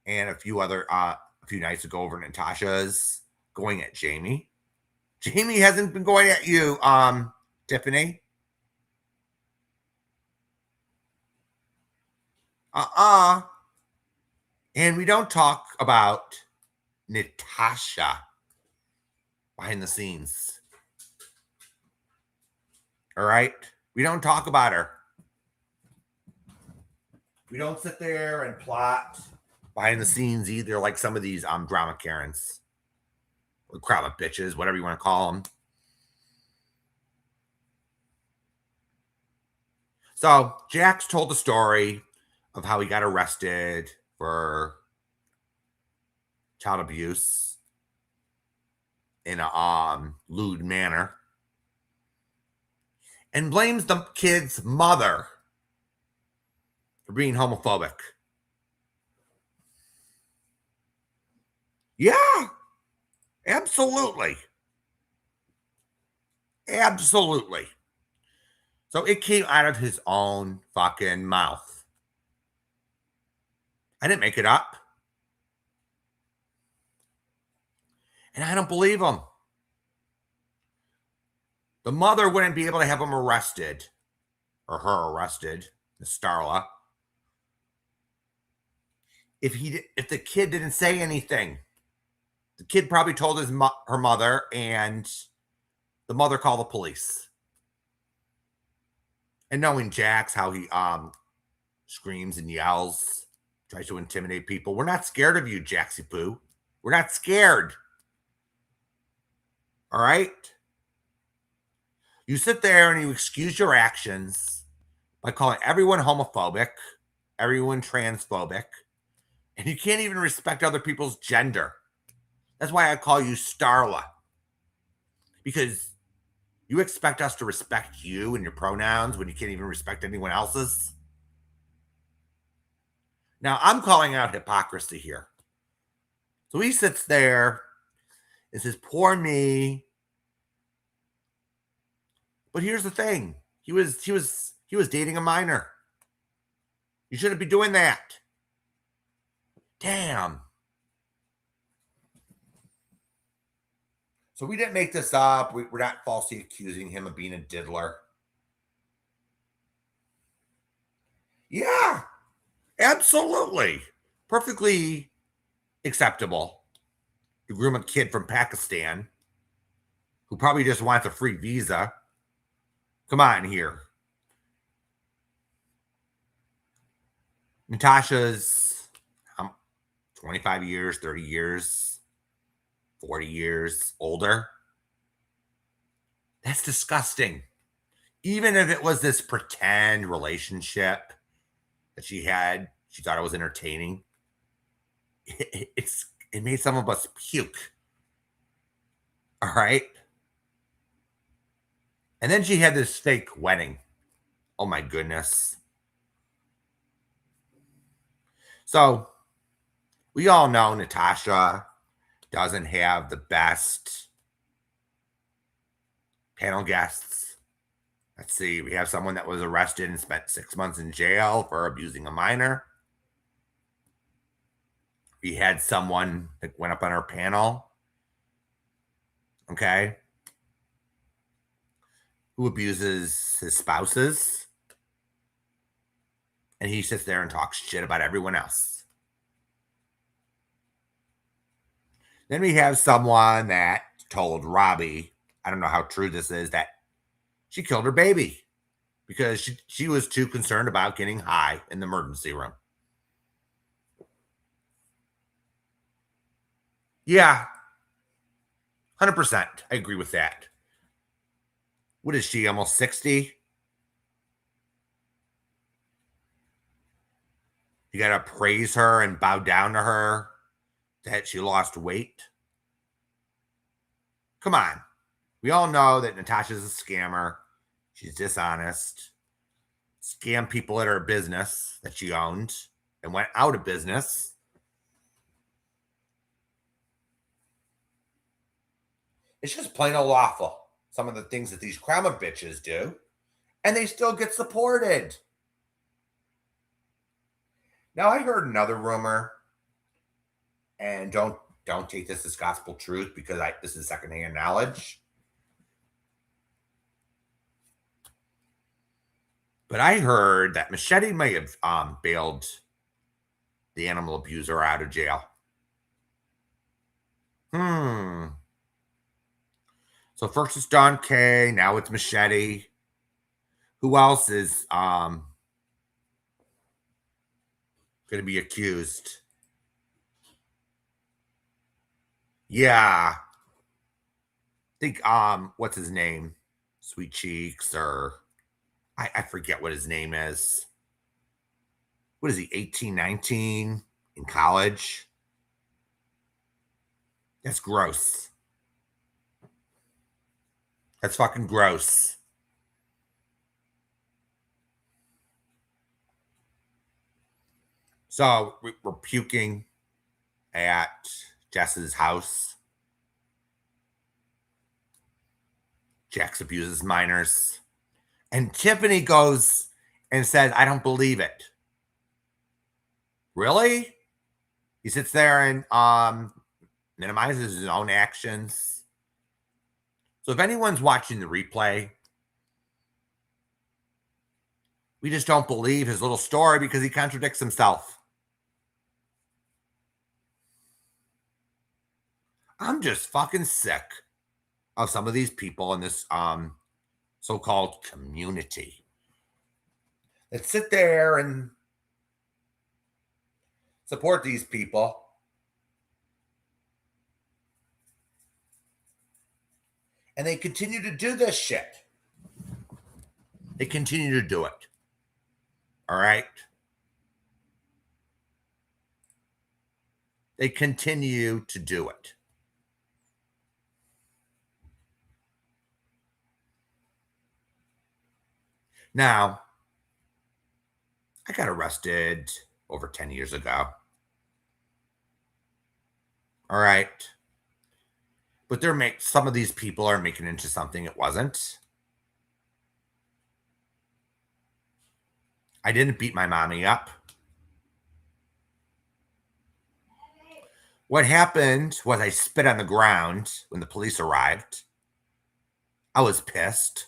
and a few nights ago over Natasha's going at Jamie. Jamie hasn't been going at you, Tiffany. And we don't talk about Natasha behind the scenes. All right? We don't talk about her. We don't sit there and plot behind the scenes either, like some of these drama Karens or crowd of bitches, whatever you want to call them. So Jax told the story of how he got arrested for child abuse in a lewd manner and blames the kid's mother for being homophobic. Yeah, absolutely. Absolutely. So it came out of his own fucking mouth. I didn't make it up. And I don't believe him. The mother wouldn't be able to have him arrested, or her arrested, Miss Starla, if the kid didn't say anything. The kid probably told her mother, and the mother called the police. And knowing Jax, how he screams and yells, tries to intimidate people. We're not scared of you, Jaxie Poo. We're not scared. All right? You sit there and you excuse your actions by calling everyone homophobic, everyone transphobic, and you can't even respect other people's gender. That's why I call you Starla. Because you expect us to respect you and your pronouns when you can't even respect anyone else's? Now, I'm calling out hypocrisy here. So he sits there and says, poor me. But here's the thing. He was dating a minor. You shouldn't be doing that. Damn. So we didn't make this up. We're not falsely accusing him of being a diddler. Yeah, absolutely. Perfectly acceptable to groom a kid from Pakistan who probably just wants a free visa. Come on here. Natasha's 25 years, 30 years, 40 years older. That's disgusting. Even if it was this pretend relationship that she had, she thought it was entertaining. It made some of us puke. All right. And then she had this fake wedding. Oh my goodness. So we all know Natasha doesn't have the best panel guests. Let's see. We have someone that was arrested and spent 6 months in jail for abusing a minor. We had someone that went up on our panel. Okay. Who abuses his spouses. And he sits there and talks shit about everyone else. Then we have someone that told Robbie, I don't know how true this is, that she killed her baby because she was too concerned about getting high in the emergency room. Yeah, 100%. I agree with that. What is she, almost 60? You got to praise her and bow down to her that she lost weight. Come on. We all know that Natasha's a scammer. She's dishonest. Scammed people at her business that she owned and went out of business. It's just plain old awful. Some of the things that these crowd bitches do, and they still get supported. Now, I heard another rumor, and don't take this as gospel truth because this is secondhand knowledge. But I heard that Machete may have bailed the animal abuser out of jail. So first it's Don K, now it's Machete. Who else is going to be accused? Yeah. I think what's his name? Sweet Cheeks, or I forget what his name is. What is he, 18, 19 in college? That's gross. That's fucking gross. So we're puking at Jess's house. Jax abuses minors. And Tiffany goes and says, I don't believe it. Really? He sits there and minimizes his own actions. So if anyone's watching the replay, we just don't believe his little story because he contradicts himself. I'm just fucking sick of some of these people in this so-called community that sit there and support these people. And they continue to do this shit. They continue to do it. All right? They continue to do it. Now, I got arrested over 10 years ago. All right. But some of these people are making it into something it wasn't. I didn't beat my mommy up. What happened was I spit on the ground when the police arrived. I was pissed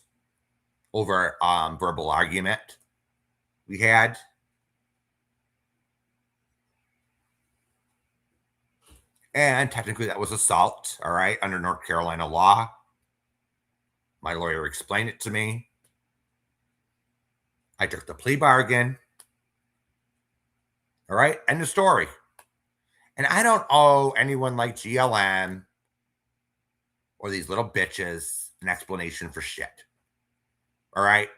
over verbal argument we had. And technically that was assault, all right, under North Carolina law. My lawyer explained it to me. I took the plea bargain. All right, end of story. And I don't owe anyone like GLM or these little bitches an explanation for shit. All right?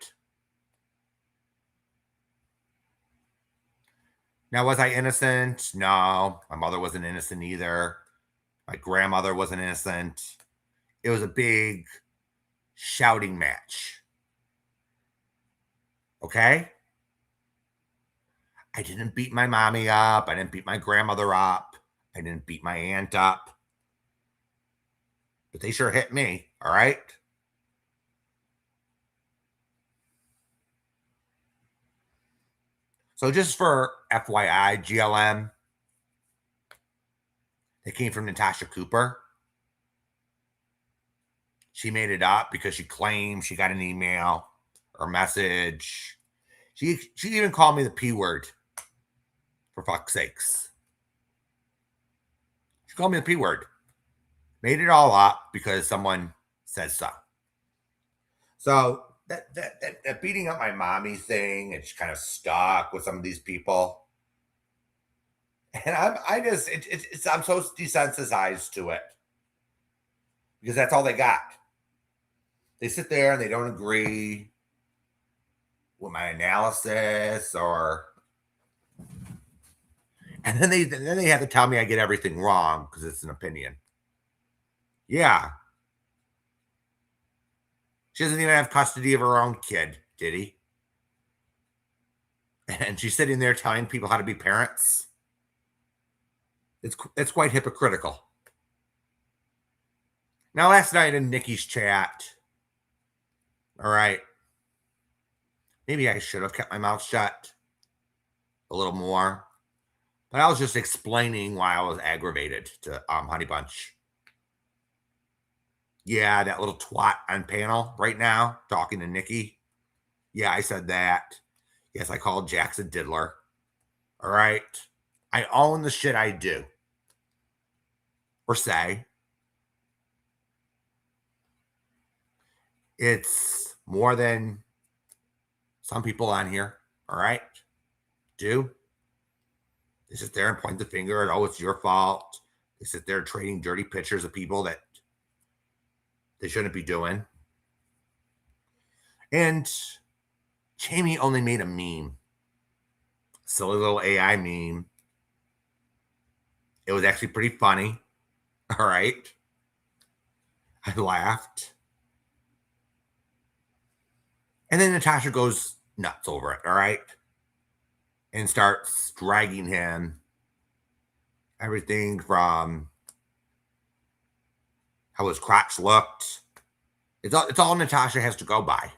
Now, was I innocent? No. My mother wasn't innocent either. My grandmother wasn't innocent. It was a big shouting match. Okay? I didn't beat my mommy up. I didn't beat my grandmother up. I didn't beat my aunt up. But they sure hit me. All right? So just for FYI, GLM, they came from Natasha Cooper. She made it up because she claimed she got an email or message. She even called me the P word, for fuck's sakes. She called me the P word. Made it all up because someone said so. So that beating up my mommy thing, it's kind of stuck with some of these people. And I'm so desensitized to it because that's all they got. They sit there and they don't agree with my analysis, and then they have to tell me I get everything wrong because it's an opinion. Yeah. She doesn't even have custody of her own kid, did he? And she's sitting there telling people how to be parents. It's quite hypocritical. Now, last night in Nikki's chat, all right, maybe I should have kept my mouth shut a little more, but I was just explaining why I was aggravated to Honey Bunch. Yeah, that little twat on panel right now talking to Nikki. Yeah, I said that. Yes, I called Jackson Diddler. All right. I own the shit I do or say. It's more than some people on here. All right. Do. They sit there and point the finger at, oh, it's your fault. They sit there trading dirty pictures of people that they shouldn't be doing. And Jamie only made a meme. Silly little AI meme. It was actually pretty funny. All right. I laughed. And then Natasha goes nuts over it. All right. And starts dragging him. Everything from how his crotch looked. It's all Natasha has to go by.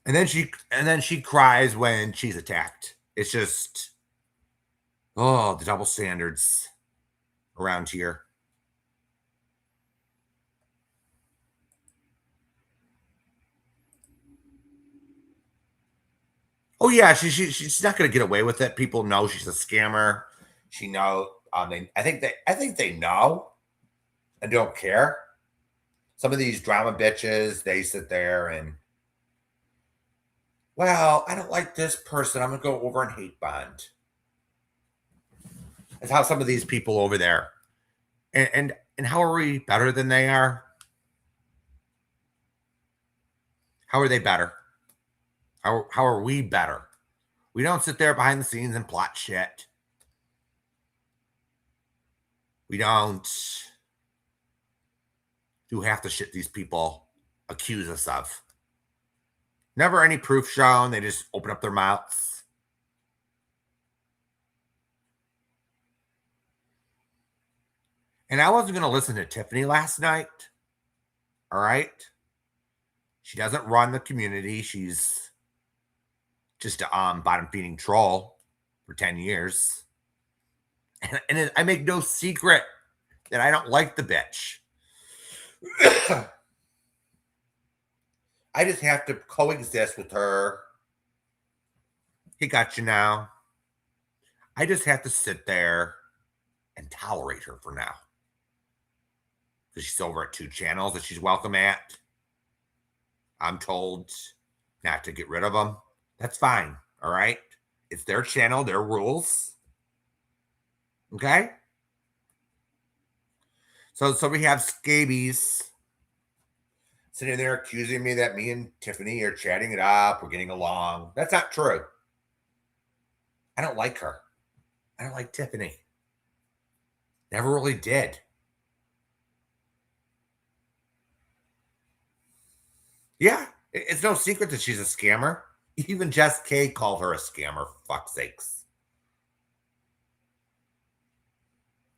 And then she cries when she's attacked. It's just Oh, the double standards around here. Oh yeah, she's not going to get away with it. People know she's a scammer. She know. I think they know and don't care. Some of these drama bitches, they sit there and, well, I don't like this person. I'm gonna go over and hate bond. That's how some of these people over there. And how are we better than they are? How are they better? How are we better? We don't sit there behind the scenes and plot shit. We don't do half the shit these people accuse us of. Never any proof shown. They just open up their mouths. And I wasn't going to listen to Tiffany last night. All right. She doesn't run the community. She's just a bottom feeding troll for 10 years. And I make no secret that I don't like the bitch. I just have to coexist with her. He got you now. I just have to sit there and tolerate her for now. Because she's over at 2 channels that she's welcome at. I'm told not to get rid of them. That's fine. All right. It's their channel, their rules. Okay. So we have scabies sitting there accusing me that me and Tiffany are chatting it up. We're getting along. That's not true. I don't like her. I don't like Tiffany. Never really did. Yeah, it's no secret that she's a scammer. Even Jess K called her a scammer, for fuck's sakes.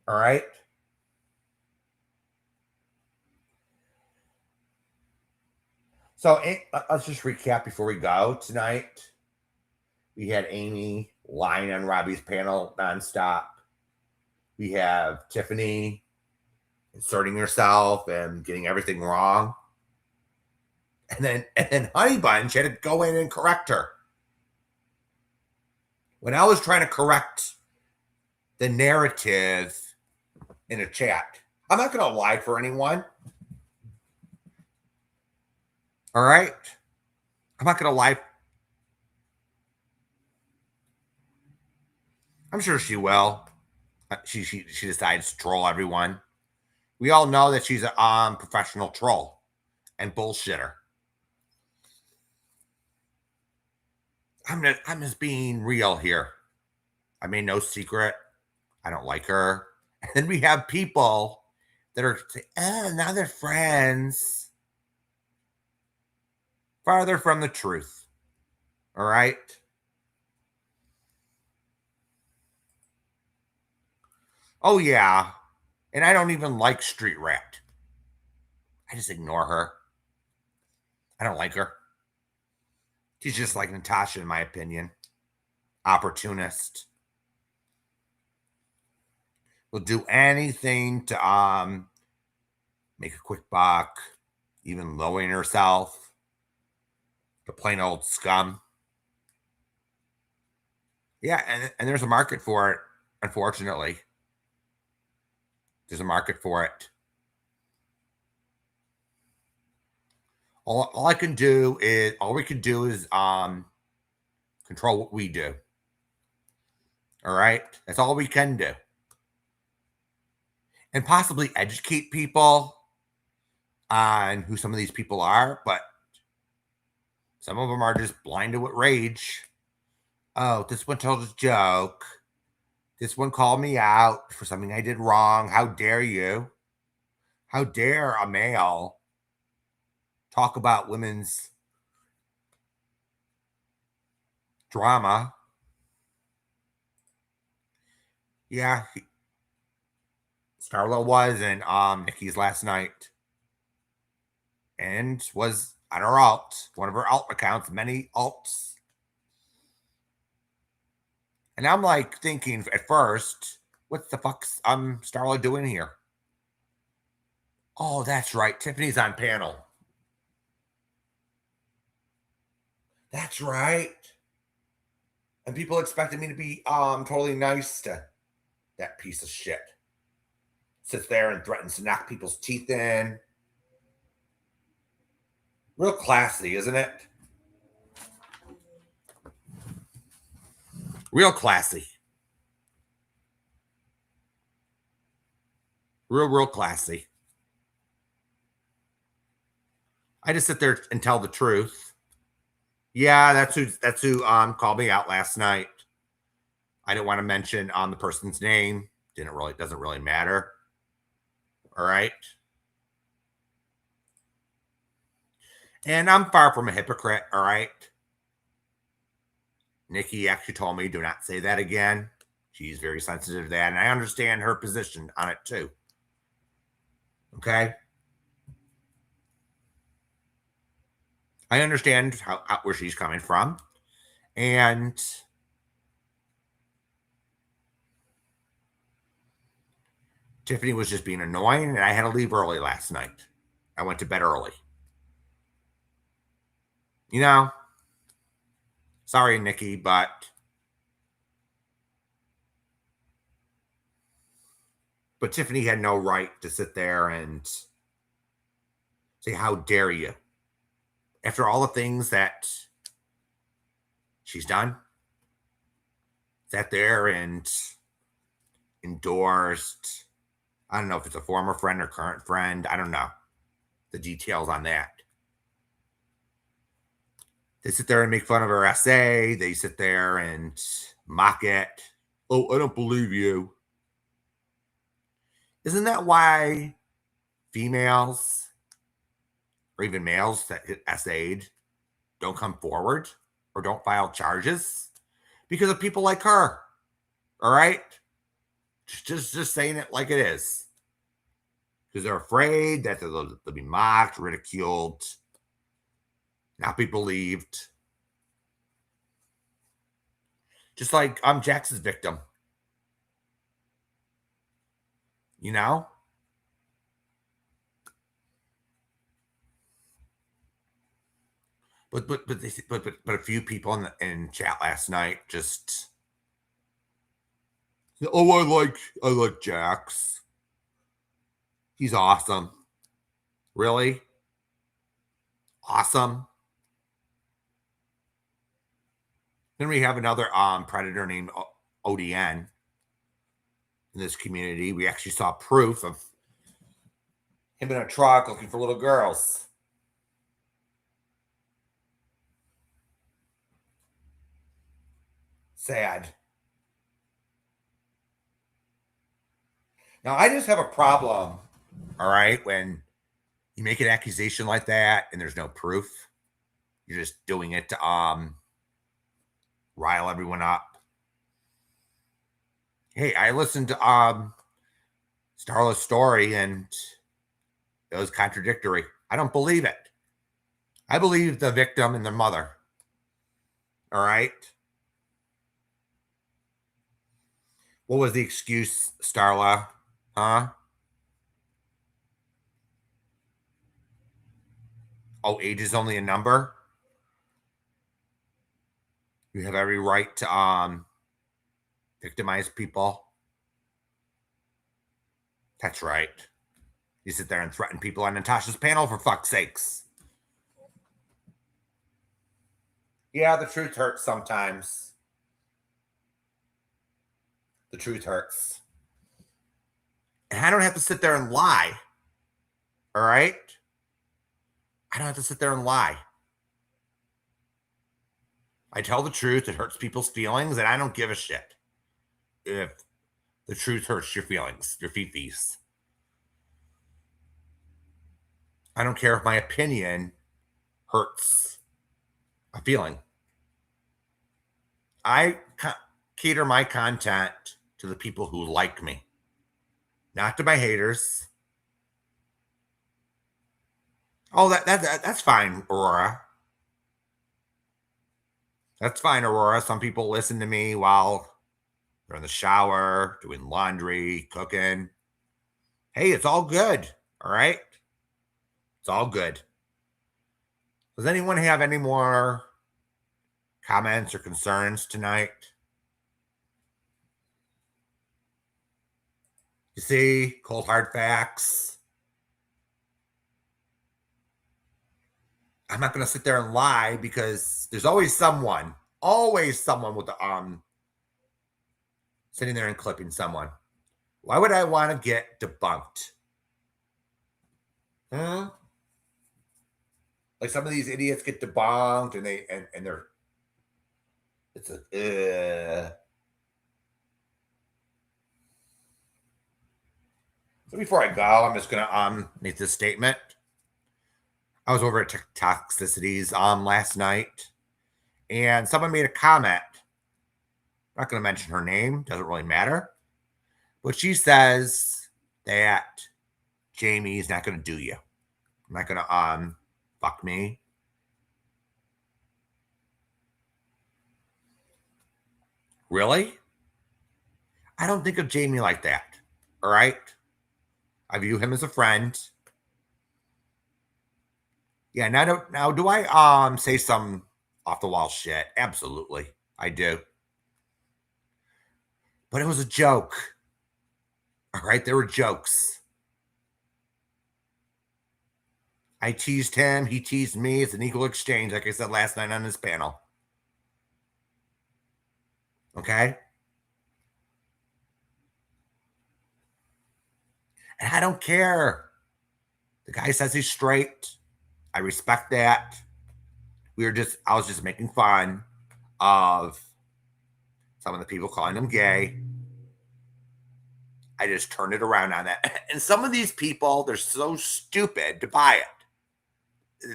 All right. So let's just recap before we go tonight. We had Amy lying on Robbie's panel nonstop. We have Tiffany inserting herself and getting everything wrong. And then Honey Bunch had to go in and correct her. When I was trying to correct the narrative in a chat, I'm not going to lie for anyone. All right? I'm not going to lie. I'm sure she will. She decides to troll everyone. We all know that she's a professional troll and bullshitter. I'm just being real here. I made no secret. I don't like her. And then we have people that are saying, oh, now they're friends. Farther from the truth. All right. Oh, yeah. And I don't even like Street Rat. I just ignore her. I don't like her. She's just like Natasha, in my opinion. Opportunist. Will do anything to make a quick buck, even lowering herself. The plain old scum. Yeah, and there's a market for it, unfortunately. There's a market for it. All we can do is control what we do. All right, that's all we can do, and possibly educate people on who some of these people are. But some of them are just blinded with rage. Oh, this one told a joke. This one called me out for something I did wrong. How dare you? How dare a male talk about women's drama? Yeah, Starla was in Nikki's last night and was on her alt, one of her alt accounts, many alts. And I'm like thinking at first, what the fuck's Starla doing here? Oh, that's right. Tiffany's on panel. That's right. And people expected me to be totally nice to that piece of shit. Sits there and threatens to knock people's teeth in. Real classy, isn't it? Real classy. Real classy. I just sit there and tell the truth. Yeah, that's who called me out last night. I didn't want to mention the person's name. Doesn't really matter. All right. And I'm far from a hypocrite, all right? Nikki actually told me do not say that again. She's very sensitive to that, and I understand her position on it too. Okay? I understand where she's coming from. And Tiffany was just being annoying, and I had to leave early last night. I went to bed early. You know, sorry, Nikki, but Tiffany had no right to sit there and say, how dare you? After all the things that she's done, sat there and endorsed. I don't know if it's a former friend or current friend. I don't know the details on that. They sit there and make fun of her essay. They sit there and mock it. Oh, I don't believe you. Isn't that why females or even males that essayed don't come forward or don't file charges? Because of people like her. All right? Just saying it like it is. Because they're afraid that they'll be mocked, ridiculed, not be believed. Just like Jackson's victim. You know? But a few people in chat last night just, oh, I like Jax. He's awesome. Really? Awesome. Then we have another predator named ODN in this community. We actually saw proof of him in a truck looking for little girls. Sad. Now, I just have a problem, all right, when you make an accusation like that and there's no proof. You're just doing it to rile everyone up. Hey, I listened to Starla's story and it was contradictory. I don't believe it. I believe the victim and the mother. All right. What was the excuse, Starla? Huh? Oh, age is only a number. You have every right to victimize people. That's right. You sit there and threaten people on Natasha's panel, for fuck's sakes. Yeah, the truth hurts sometimes. The truth hurts. And I don't have to sit there and lie. All right? I don't have to sit there and lie. I tell the truth. It hurts people's feelings, and I don't give a shit if the truth hurts your feelings, your fifis. I don't care if my opinion hurts a feeling. I cater my content to the people who like me, not to my haters. Oh, that's fine, Aurora. That's fine, Aurora. Some people listen to me while They're in the shower, doing laundry, cooking. Hey, it's all good. All right. It's all good. Does anyone have any more comments or concerns tonight? You see, cold hard facts. I'm not going to sit there and lie because there's always someone with the sitting there and clipping someone. Why would I want to get debunked? Huh? Like some of these idiots get debunked and they're it's a So before I go, I'm just gonna make this statement. I was over at Toxicities last night and someone made a comment. I'm not gonna mention her name, doesn't really matter. But she says that Jamie's not gonna do you. I'm not gonna fuck me. Really? I don't think of Jamie like that. All right. I view him as a friend. Yeah, now do I say some off the wall shit? Absolutely. I do. But it was a joke. All right, there were jokes. I teased him, he teased me. It's an equal exchange, like I said last night on this panel. Okay? And I don't care. The guy says he's straight. I respect that. I was just making fun of some of the people calling him gay. I just turned it around on that. And some of these people, they're so stupid to buy it.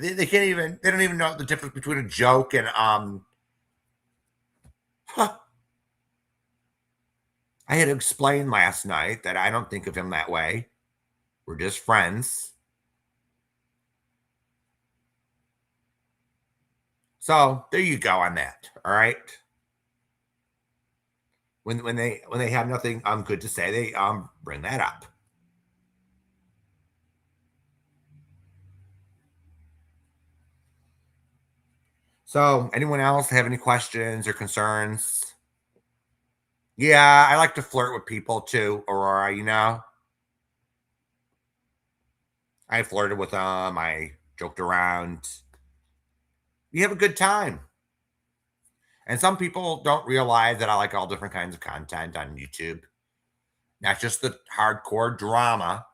They don't even know the difference between a joke and huh. I had to explain last night that I don't think of him that way. We're just friends. So there you go on that. All right. When they have nothing good to say, they bring that up. So anyone else have any questions or concerns? Yeah, I like to flirt with people too, Aurora, you know. I flirted with them, I joked around. We have a good time. And some people don't realize that I like all different kinds of content on YouTube, not just the hardcore drama.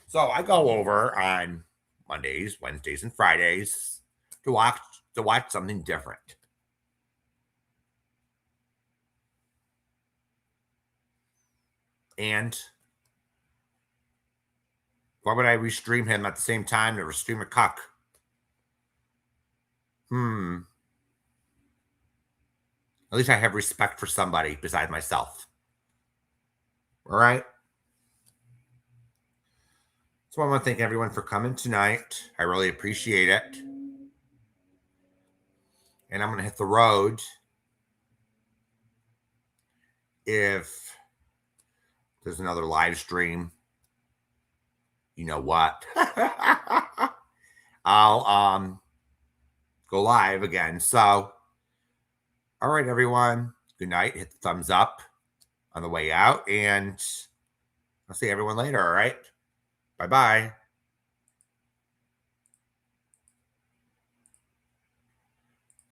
So I go over on Mondays, Wednesdays, and Fridays to watch something different. And why would I restream him at the same time to restream a cuck? At least I have respect for somebody besides myself. All right. So I want to thank everyone for coming tonight. I really appreciate it. And I'm going to hit the road if there's another live stream. You know what? I'll go live again. So, all right, everyone. Good night. Hit the thumbs up on the way out, and I'll see everyone later. All right. Bye bye.